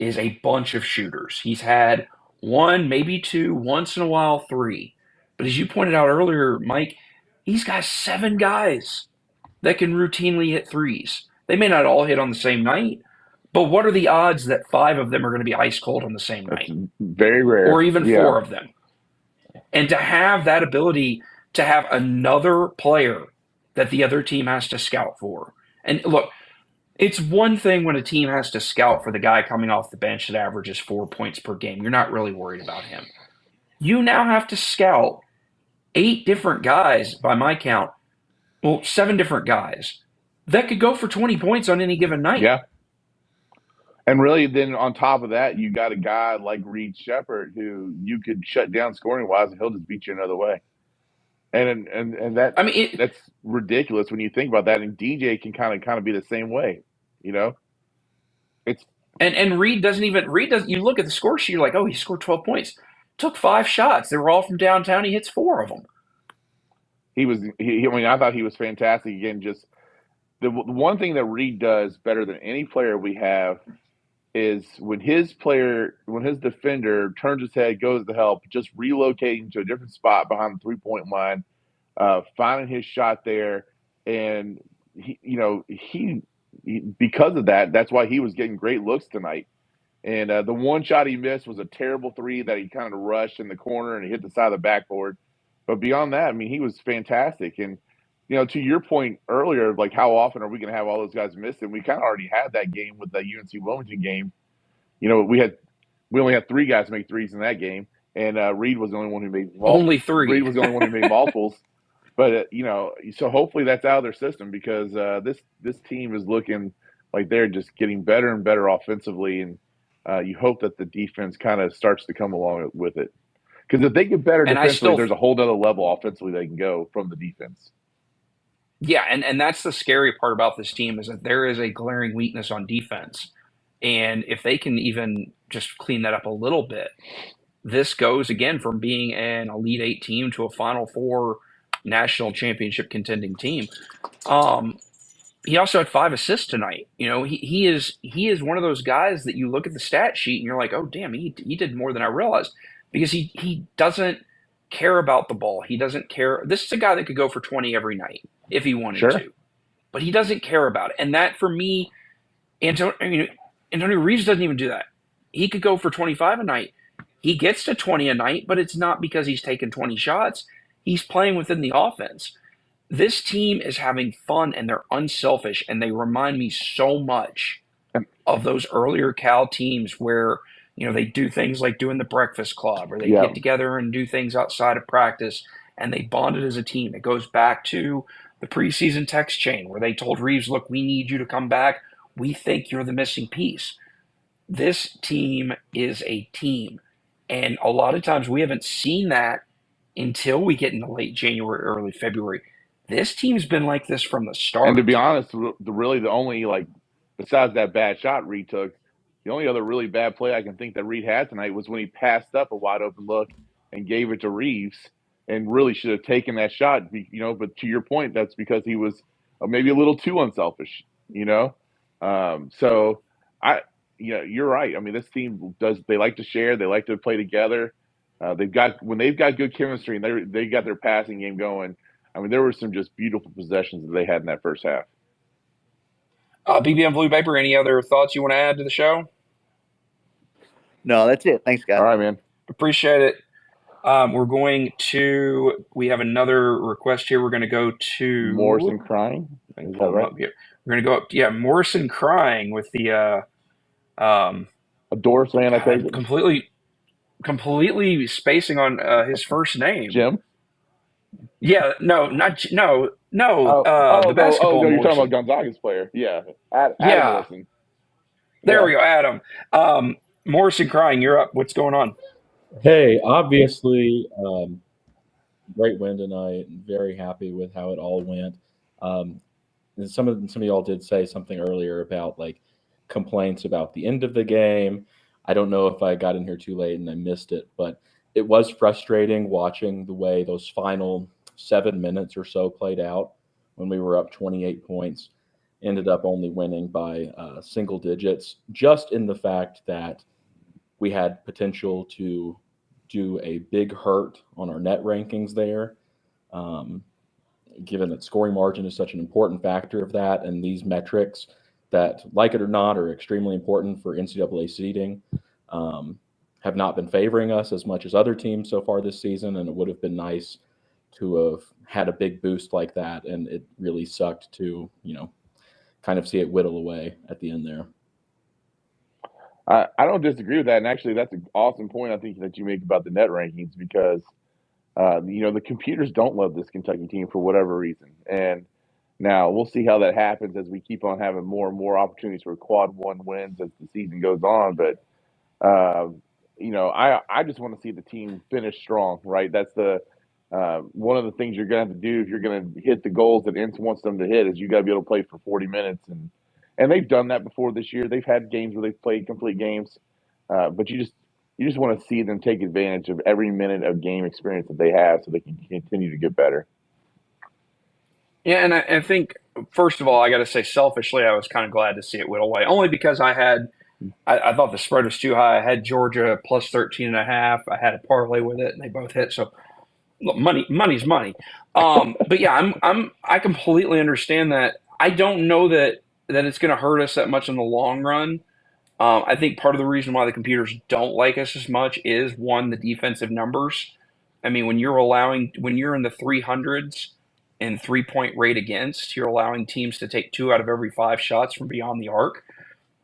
is a bunch of shooters. He's had one, maybe two, once in a while, three. But as you pointed out earlier, Mike, he's got 7 guys that can routinely hit threes. They may not all hit on the same night, but what are the odds that 5 of them are going to be ice cold on the same That's night? very rare. Or even Yeah. 4 of them. And to have that ability to have another player that the other team has to scout for. And look, it's one thing when a team has to scout for the guy coming off the bench that averages 4 points per game. You're not really worried about him. You now have to scout 8 different guys, by my count, 7 different guys that could go for 20 points on any given night. Yeah. And really, then on top of that, you got a guy like Reed Shepard who you could shut down scoring wise, and he'll just beat you another way. And that, I mean, that's ridiculous when you think about that. And DJ can kind of be the same way, you know. It's and Reed doesn't. You look at the score sheet, you're like, oh, he scored 12 points. Took 5 shots. They were all from downtown. He hits 4 of them. I mean, I thought he was fantastic. Again, just the one thing that Reed does better than any player we have is when his defender turns his head, goes to help, just relocating to a different spot behind the 3-point line, finding his shot there, and he because of that, that's why he was getting great looks tonight. And the one shot he missed was a terrible 3 that he kind of rushed in the corner and he hit the side of the backboard. But beyond that, I mean, he was fantastic. And to your point earlier, like how often are we going to have all those guys missing? We kind of already had that game with the UNC Wilmington game. We only had 3 guys make threes in that game, and Reed was the only one who made Only 3. Reed was the only one who made multiples. But so hopefully that's out of their system because this team is looking like they're just getting better and better offensively, and you hope that the defense kind of starts to come along with it. Because if they get better defensively, there's a whole other level offensively they can go from the defense. Yeah, and that's the scary part about this team is that there is a glaring weakness on defense. And if they can even just clean that up a little bit, this goes again from being an Elite 8 team to a Final 4 national championship contending team. He also had 5 assists tonight. He is one of those guys that you look at the stat sheet and you're like, oh damn, he did more than I realized because he doesn't care about the ball. He doesn't care. This is a guy that could go for 20 every night if he wanted to, but he doesn't care about it. And that for me, Antonio Reeves doesn't even do that. He could go for 25 a night. He gets to 20 a night, but it's not because he's taking 20 shots. He's playing within the offense. This team is having fun and they're unselfish, and they remind me so much of those earlier Cal teams where they do things like doing the breakfast club, or they get together and do things outside of practice, and they bonded as a team. It goes back to the preseason text chain where they told Reeves, look, we need you to come back. We think you're the missing piece. This team is a team. And a lot of times we haven't seen that until we get into late January, early February. This team's been like this from the start. And to be honest, the only, besides that bad shot Reed took, the only other really bad play I can think that Reed had tonight was when he passed up a wide open look and gave it to Reeves and really should have taken that shot, but to your point, that's because he was maybe a little too unselfish, So you're right. I mean, this team they like to share, they like to play together. When they've got good chemistry and they got their passing game going. I mean, there were some just beautiful possessions that they had in that first half. BBM Blue Paper, any other thoughts you want to add to the show? No, that's it. Thanks, guys. All right, man. Appreciate it. We have another request here. We're going to go to Morrison crying. I can Is pull that him right? up here. We're going to go up. Yeah, Morrison crying with the A Doors fan, I take it. completely spacing on his first name. Jim. Yeah, no, not no, no. Oh, The basketball. no, you're talking Morrison. about Gonzaga's player. Yeah, Adam Yeah, Morrison. there Yeah. we go, Adam. Morrison crying. You're up. What's going on? Hey, obviously, great win tonight. Very happy with how it all went. And some of y'all did say something earlier about like complaints about the end of the game. I don't know if I got in here too late and I missed it, but it was frustrating watching the way those final 7 minutes or so played out when we were up 28 points. Ended up only winning by single digits, just in the fact that we had potential to do a big hurt on our net rankings there, given that scoring margin is such an important factor of that, and these metrics that, like it or not, are extremely important for NCAA seeding, have not been favoring us as much as other teams so far this season, and it would have been nice to have had a big boost like that, and it really sucked to, kind of see it whittle away at the end there. I don't disagree with that, and actually, that's an awesome point I think that you make about the net rankings because the computers don't love this Kentucky team for whatever reason, and now we'll see how that happens as we keep on having more and more opportunities for quad one wins as the season goes on. But I just want to see the team finish strong, right? That's the one of the things you're going to have to do if you're going to hit the goals that Ence wants them to hit is you got to be able to play for 40 minutes, and they've done that before this year. They've had games where they've played complete games, but you just want to see them take advantage of every minute of game experience that they have so they can continue to get better. Yeah, and I think first of all, I got to say selfishly, I was kind of glad to see it whittle away, only because I thought the spread was too high. I had Georgia plus 13.5. I had a parlay with it, and they both hit. So look, money's money. But yeah, I completely understand that. I don't know that it's going to hurt us that much in the long run. I think part of the reason why the computers don't like us as much is one, the defensive numbers. I mean, when you're in the 300s in 3-point rate against, you're allowing teams to take 2 out of every 5 shots from beyond the arc.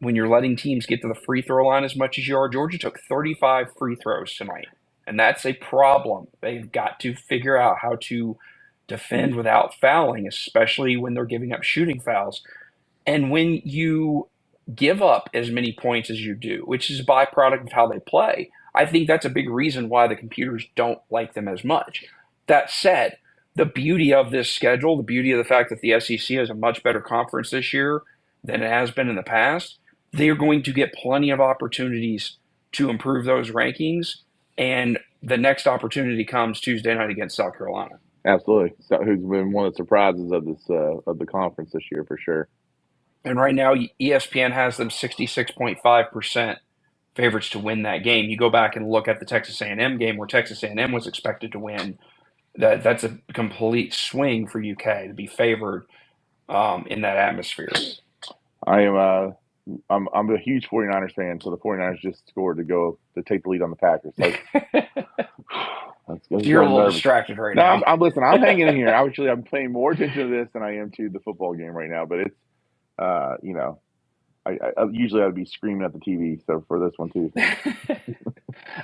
When you're letting teams get to the free throw line as much as you are, Georgia took 35 free throws tonight, and that's a problem. They've got to figure out how to defend without fouling, especially when they're giving up shooting fouls. And when you give up as many points as you do, which is a byproduct of how they play, I think that's a big reason why the computers don't like them as much. That said, the beauty of this schedule, the beauty of the fact that the SEC is a much better conference this year than it has been in the past, they are going to get plenty of opportunities to improve those rankings. And the next opportunity comes Tuesday night against South Carolina. Absolutely. So, who's been one of the surprises of this of the conference this year for sure. And right now, ESPN has them 66.5% favorites to win that game. You go back and look at the Texas A&M game where Texas A&M was expected to win. That's a complete swing for UK to be favored in that atmosphere. I'm a huge 49ers fan, so the 49ers just scored to take the lead on the Packers. Like, you're a little distracted right now. I'm hanging in here. I'm paying more attention to this than I am to the football game right now. But it's, I usually I'd be screaming at the TV. So for this one too.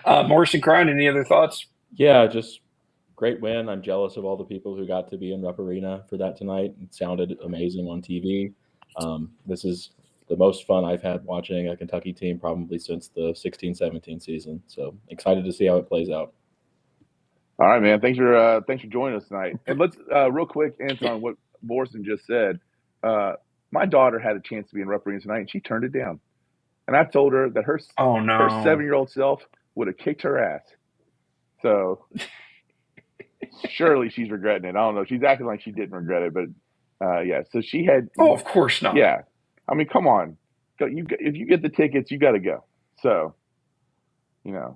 Morrison crying. Any other thoughts? Yeah, just great win. I'm jealous of all the people who got to be in Rupp Arena for that tonight. It sounded amazing on TV. This is the most fun I've had watching a Kentucky team probably since the 16-17 season. So excited to see how it plays out. All right, man. Thanks for joining us tonight. And let's real quick answer on what Morrison just said. My daughter had a chance to be in Rupp Arena tonight, and she turned it down. And I told her that her 7-year-old self would have kicked her ass. So surely she's regretting it. I don't know. She's acting like she didn't regret it, but yeah. So she had. Oh, of course not. Yeah. I mean, come on. If you get the tickets, you got to go. So, Yeah,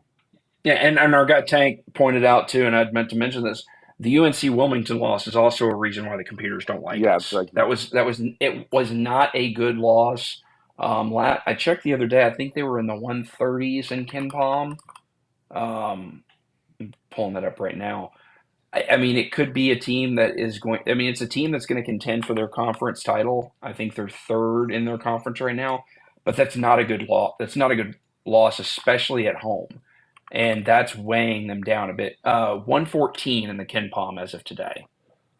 and our guy Tank pointed out too, and I'd meant to mention this. The UNC Wilmington loss is also a reason why the computers don't like us. It was not a good loss. I checked the other day. I think they were in the 130s in Ken Palm. pulling that up right now. I mean, it could be a team that is going. I mean, it's a team that's going to contend for their conference title. I think they're third in their conference right now, but that's not a good loss. That's not a good loss, especially at home, and that's weighing them down a bit. 114 in the Ken Palm as of today,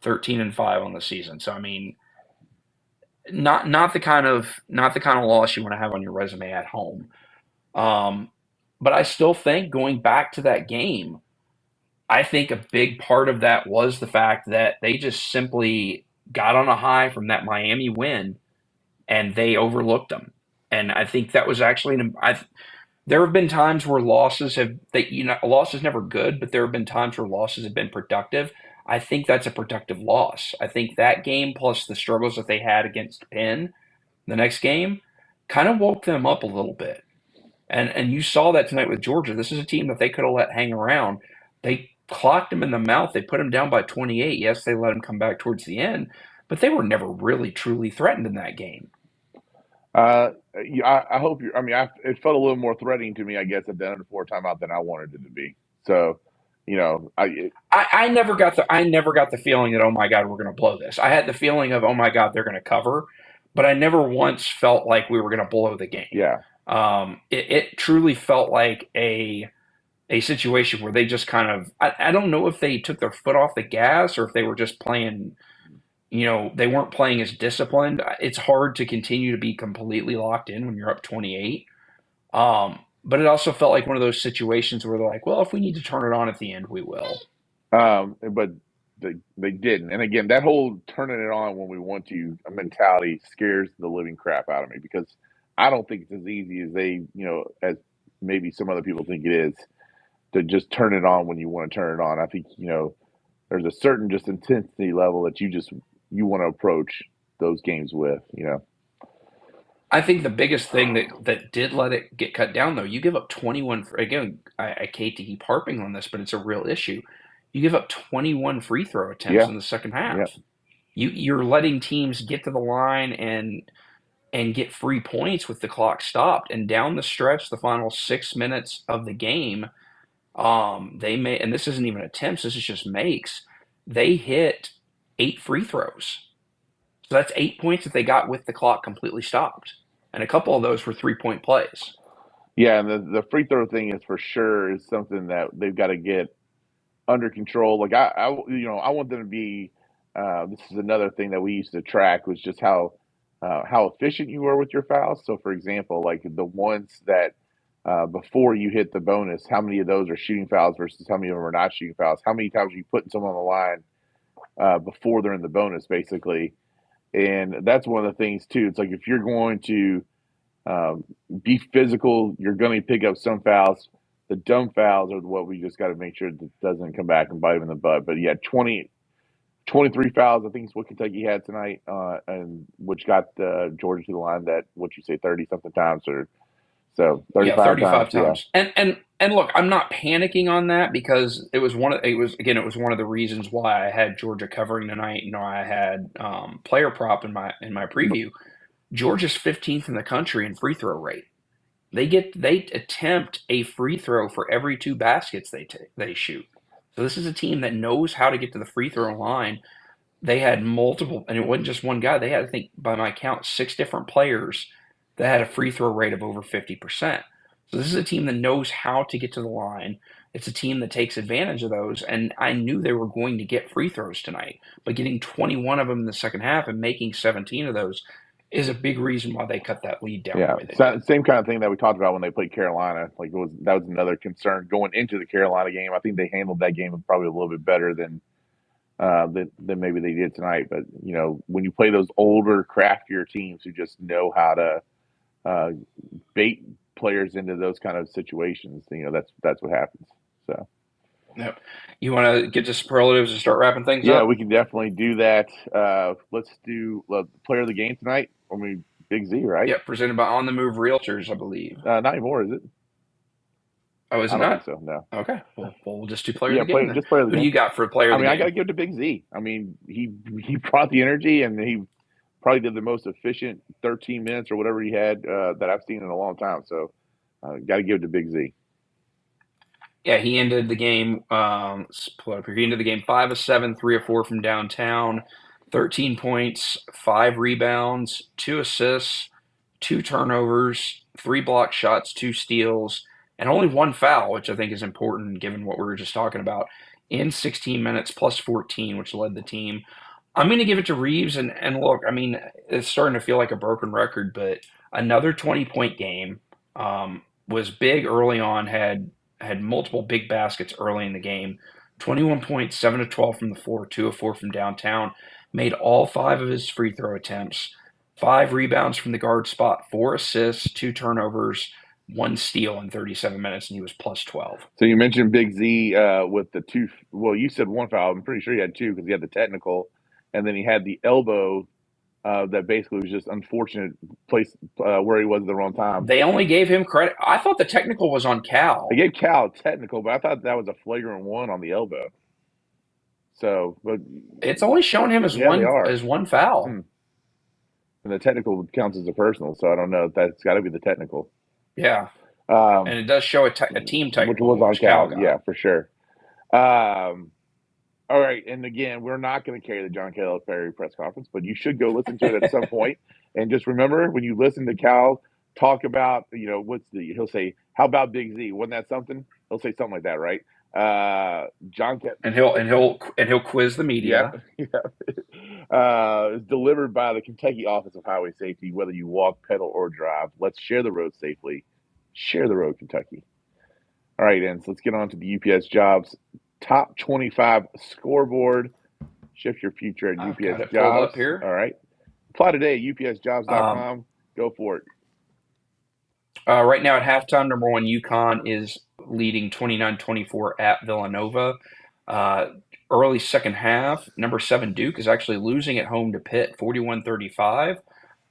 13-5 on the season. So I mean, not the kind of loss you want to have on your resume at home. But I still think going back to that game, I think a big part of that was the fact that they just simply got on a high from that Miami win and they overlooked them. And I think that was actually there have been times where losses a loss is never good, but there have been times where losses have been productive. I think that's a productive loss. I think that game plus the struggles that they had against Penn the next game kind of woke them up a little bit. And you saw that tonight with Georgia. This is a team that they could have let hang around. They clocked them in the mouth. They put them down by 28. Yes, they let them come back towards the end, but they were never really truly threatened in that game. I hope you. I mean, it felt a little more threatening to me, I guess, at the end of the fourth timeout than I wanted it to be. So, I never got the feeling that, oh my God, we're going to blow this. I had the feeling of, oh my God, they're going to cover, but I never once felt like we were going to blow the game. Yeah. It truly felt like a situation where they just kind of, I don't know if they took their foot off the gas or if they were just playing, they weren't playing as disciplined. It's hard to continue to be completely locked in when you're up 28. But it also felt like one of those situations where they're like, well, if we need to turn it on at the end, we will. But they didn't. And again, that whole turning it on when we want to mentality scares the living crap out of me because I don't think it's as easy as as maybe some other people think it is to just turn it on when you want to turn it on. I think, there's a certain just intensity level that you want to approach those games with, I think the biggest thing that did let it get cut down, though, you give up 21. Again, I hate to keep harping on this, but it's a real issue. You give up 21 free throw attempts in the second half. Yeah. You're letting teams get to the line and get free points with the clock stopped. And down the stretch, the final 6 minutes of the game, they made, and this isn't even attempts, this is just makes, they hit 8 free throws. So that's 8 points that they got with the clock completely stopped. And a couple of those were 3-point plays. Yeah, and the free throw thing is for sure is something that they've got to get under control. Like I want them to be. This is another thing that we used to track was just how efficient you were with your fouls. So, for example, like the ones that before you hit the bonus, how many of those are shooting fouls versus how many of them are not shooting fouls? How many times are you putting someone on the line before they're in the bonus, basically? And that's one of the things too. It's like if you're going to be physical, you're going to pick up some fouls. The dumb fouls are what we just got to make sure that doesn't come back and bite them in the butt. But yeah, 23 fouls, I think is what Kentucky had tonight, and which got Georgia to the line that, 30-something times or so 35, 35 times. Yeah. And look, I'm not panicking on that because it was one of the reasons why I had Georgia covering tonight. I had player prop in my preview. Georgia's 15th in the country in free throw rate. They attempt a free throw for every 2 baskets they shoot. So this is a team that knows how to get to the free throw line. They had multiple, and it wasn't just one guy. They had, I think, by my count, 6 different players that had a free throw rate of over 50%. So this is a team that knows how to get to the line. It's a team that takes advantage of those, and I knew they were going to get free throws tonight. But getting 21 of them in the second half and making 17 of those is a big reason why they cut that lead down. Yeah, same kind of thing that we talked about when they played Carolina. Like that was another concern going into the Carolina game. I think they handled that game probably a little bit better than maybe they did tonight. But when you play those older, craftier teams who just know how to bait players into those kind of situations, that's what happens. So. Yep. You want to get to superlatives and start wrapping things up? Yeah, we can definitely do that. Let's do player of the game tonight. Big Z, right? Yeah, presented by On the Move Realtors, I believe. Not anymore, is it? Oh, is it not? I don't think so, no. Okay. Well, we'll just do player of the game. Just player of the game. Who do you got for player of the game? I got to give it to Big Z. I mean, he brought the energy, and he probably did the most efficient 13 minutes or whatever he had that I've seen in a long time. So, got to give it to Big Z. Yeah, he ended the game. Let's pull it up here. He ended the game 5 of 7, 3 of 4 from downtown, 13 points, 5 rebounds, 2 assists, 2 turnovers, 3 block shots, 2 steals, and only 1 foul, which I think is important given what we were just talking about. In 16 minutes, plus 14, which led the team. I'm going to give it to Reeves, and look, I mean, it's starting to feel like a broken record, but another 20-point game, was big early on, had multiple big baskets early in the game. 21 points, 7 of 12 from the floor, 2 of 4 from downtown. Made all 5 of his free throw attempts. 5 rebounds from the guard spot, 4 assists, 2 turnovers, 1 steal in 37 minutes, and he was plus 12. So you mentioned Big Z with the 2. Well, you said 1 foul. I'm pretty sure he had 2 because he had the technical, and then he had the elbow that basically was just unfortunate place where he was at the wrong time. They only gave him credit. I thought the technical was on Cal. They gave Cal a technical, but I thought that was a flagrant 1 on the elbow. So, but it's only shown him as one foul. And the technical counts as a personal, so I don't know. That's got to be the technical. Yeah. And it does show a team technical. Which was on Cal. Yeah, for sure. All right, and again, we're not going to carry the John Calipari press conference, but you should go listen to it at some point. And just remember, when you listen to Cal talk about, he'll say, "How about Big Z? Wasn't that something?" He'll say something like that, right? And he'll quiz the media. It's delivered by the Kentucky Office of Highway Safety. Whether you walk, pedal, or drive, let's share the road safely. Share the road, Kentucky. All right, Ence, let's get on to the UPS Jobs Top 25 scoreboard. Shift your future at UPS Jobs. Up here. All right. Apply today at upsjobs.com. Go for it. Right now at halftime, number 1 UConn is leading 29-24 at Villanova. Early second half, number 7 Duke is actually losing at home to Pitt, 41-35.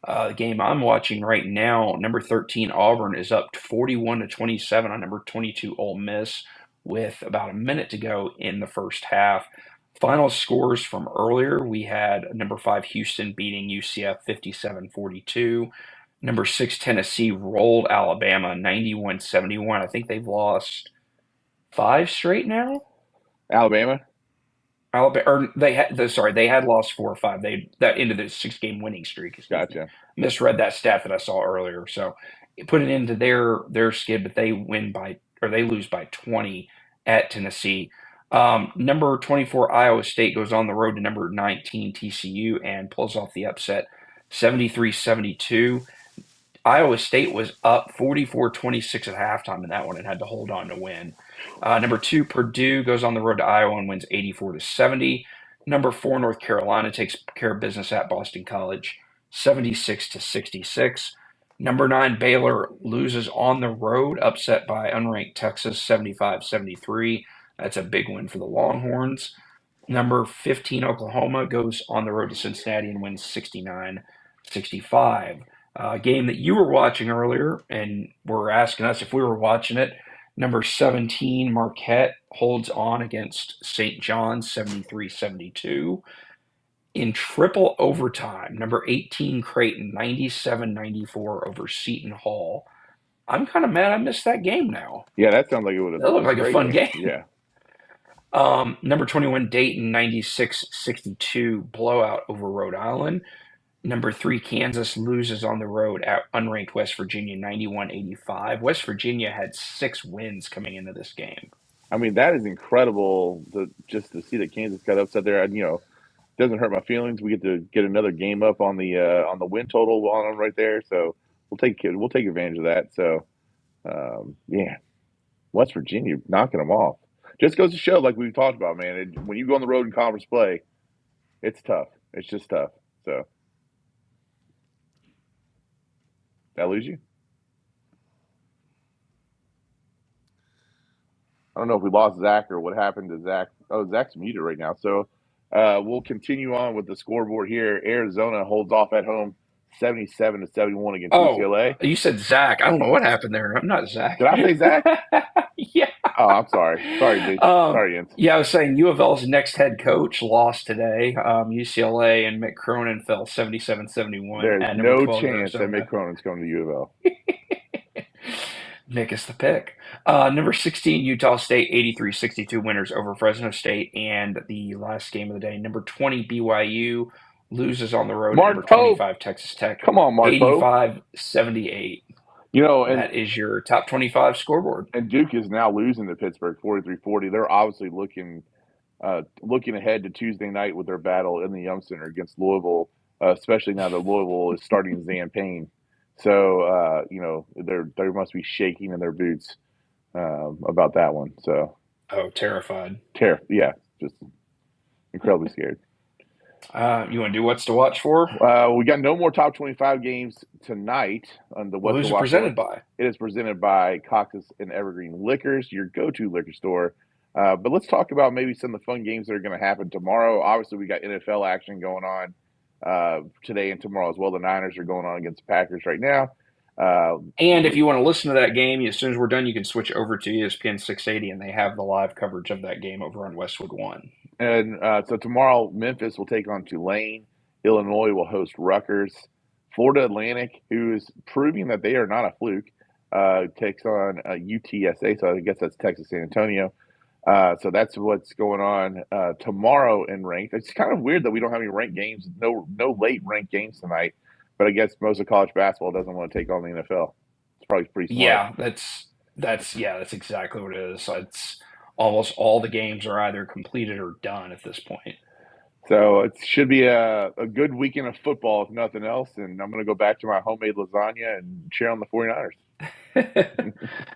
The game I'm watching right now, number 13 Auburn is up 41-27 on number 22 Ole Miss with about a minute to go in the first half. Final scores from earlier, we had number 5 Houston beating UCF 57-42. Number 6 Tennessee rolled Alabama 91-71. I think they've lost 5 straight now. Alabama, or they had lost 4 or 5. That ended the 6-game winning streak. Gotcha. Misread that stat that I saw earlier. So put it into their skid, but they lose by 20 at Tennessee. Number 24 Iowa State goes on the road to number 19 TCU and pulls off the upset 73-72. Iowa State was up 44-26 at halftime in that one and had to hold on to win. Number 2 Purdue goes on the road to Iowa and wins 84-70. Number 4 North Carolina takes care of business at Boston College 76-66. Number 9 Baylor loses on the road, upset by unranked Texas 75-73. That's a big win for the Longhorns. Number 15 Oklahoma goes on the road to Cincinnati and wins 69-65. Game that you were watching earlier and were asking us if we were watching it. Number 17 Marquette holds on against St. John's 73-72. In triple overtime, number 18 Creighton 97-94 over Seton Hall. I'm kind of mad I missed that game now. Yeah, that sounds like it would have been. That looked like a fun game. Yeah. Number 21 Dayton 96-62 blowout over Rhode Island. Number 3 Kansas loses on the road at unranked West Virginia 91-85. West Virginia had 6 wins coming into this game. I mean, that is incredible just to see that Kansas got upset there. And, doesn't hurt my feelings. We get to get another game up on the win total on them right there. So we'll take advantage of that. So West Virginia knocking them off. Just goes to show, like we've talked about, man. When you go on the road in conference play, it's tough. It's just tough. So did I lose you? I don't know if we lost Zach or what happened to Zach. Oh, Zach's muted right now. So we'll continue on with the scoreboard here. Arizona holds off at home 77-71 against UCLA. You said Zach. I don't know what happened there. I'm not Zach. Did I say Zach? Yeah. Oh, I'm sorry. Sorry, dude. Sorry, Ence. Yeah, I was saying U of L's next head coach lost today. UCLA and Mick Cronin fell 77-71. There's no chance that Mick Cronin's coming to U of L. Nick is the pick. Number 16, Utah State, 83-62 winners over Fresno State. And the last game of the day, number 20, BYU loses on the road at number Mark Pope. 25, Texas Tech, Come on, Mark Pope. 85-78. And that is your top 25 scoreboard. And Duke is now losing to Pittsburgh 43-40. They're obviously looking ahead to Tuesday night with their battle in the Yum Center against Louisville, especially now that Louisville is starting Zan Payne. So, they must be shaking in their boots about that one. So, terrified. Yeah, just incredibly scared. You want to do what's to watch for? We got no more top 25 games tonight on the What's Who's to it Watch presented for. by? It is presented by Cactus and Evergreen Liquors, your go-to liquor store. But let's talk about maybe some of the fun games that are going to happen tomorrow. Obviously, we got NFL action going on today and tomorrow as well. The Niners are going on against the Packers right now. And if you want to listen to that game, as soon as we're done, you can switch over to ESPN 680, and they have the live coverage of that game over on Westwood One. And so tomorrow, Memphis will take on Tulane. Illinois will host Rutgers. Florida Atlantic, who is proving that they are not a fluke, takes on UTSA. So I guess that's Texas San Antonio. So that's what's going on tomorrow in ranked. It's kind of weird that we don't have any ranked games, no late ranked games tonight. But I guess most of college basketball doesn't want to take on the NFL. It's probably pretty smart. Yeah, that's exactly what it is. It's almost all the games are either completed or done at this point. So it should be a good weekend of football, if nothing else. And I'm going to go back to my homemade lasagna and cheer on the 49ers.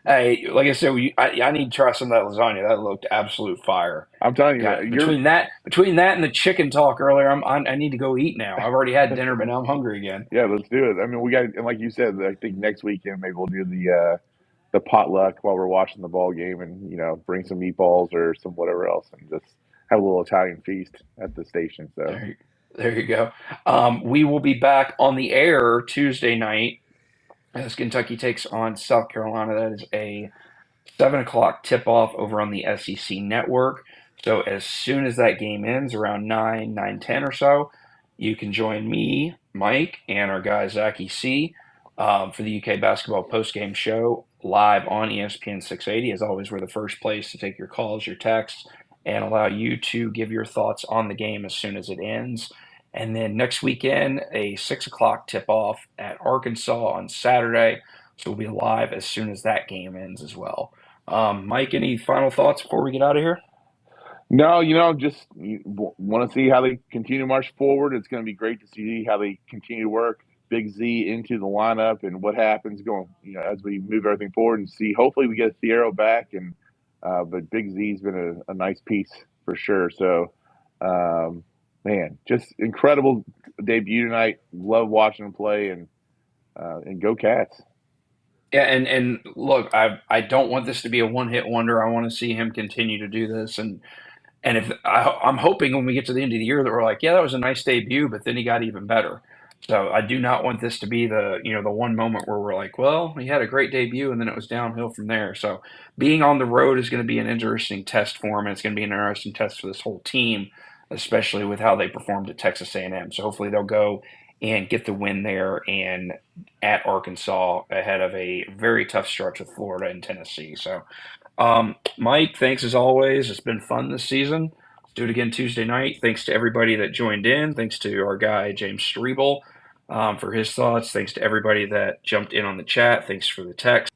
Hey, like I said, I need to try some of that lasagna. That looked absolute fire. I'm telling you, between that and the chicken talk earlier, I need to go eat now. I've already had dinner, but now I'm hungry again. Yeah, let's do it. I mean, we got, and like you said, I think next weekend maybe we'll do the potluck while we're watching the ball game, and bring some meatballs or some whatever else, and just have a little Italian feast at the station. So there you go. We will be back on the air Tuesday night as Kentucky takes on South Carolina. That is a 7:00 tip-off over on the SEC network. So as soon as that game ends, around 9:10 or so, you can join me, Mike, and our guy Zachy C for the UK basketball postgame show live on ESPN 680. As always, we're the first place to take your calls, your texts, and allow you to give your thoughts on the game as soon as it ends. And then next weekend, a 6:00 tip-off at Arkansas on Saturday. So we'll be live as soon as that game ends as well. Mike, any final thoughts before we get out of here? No, just want to see how they continue to march forward. It's going to be great to see how they continue to work Big Z into the lineup and what happens going, as we move everything forward and see. Hopefully we get Thiero back, but Big Z's been a nice piece for sure. So, man, just incredible debut tonight. Love watching him play, and go Cats. Yeah, and look, I don't want this to be a one-hit wonder. I want to see him continue to do this, and if I'm hoping when we get to the end of the year that we're like, yeah, that was a nice debut, but then he got even better. So I do not want this to be the one moment where we're like, well, he had a great debut and then it was downhill from there. So being on the road is going to be an interesting test for him, and it's going to be an interesting test for this whole team, especially with how they performed at Texas A&M. So hopefully they'll go and get the win there and at Arkansas ahead of a very tough stretch with Florida and Tennessee. So, Mike, thanks as always. It's been fun this season. Let's do it again Tuesday night. Thanks to everybody that joined in. Thanks to our guy, James Strebel, for his thoughts. Thanks to everybody that jumped in on the chat. Thanks for the text.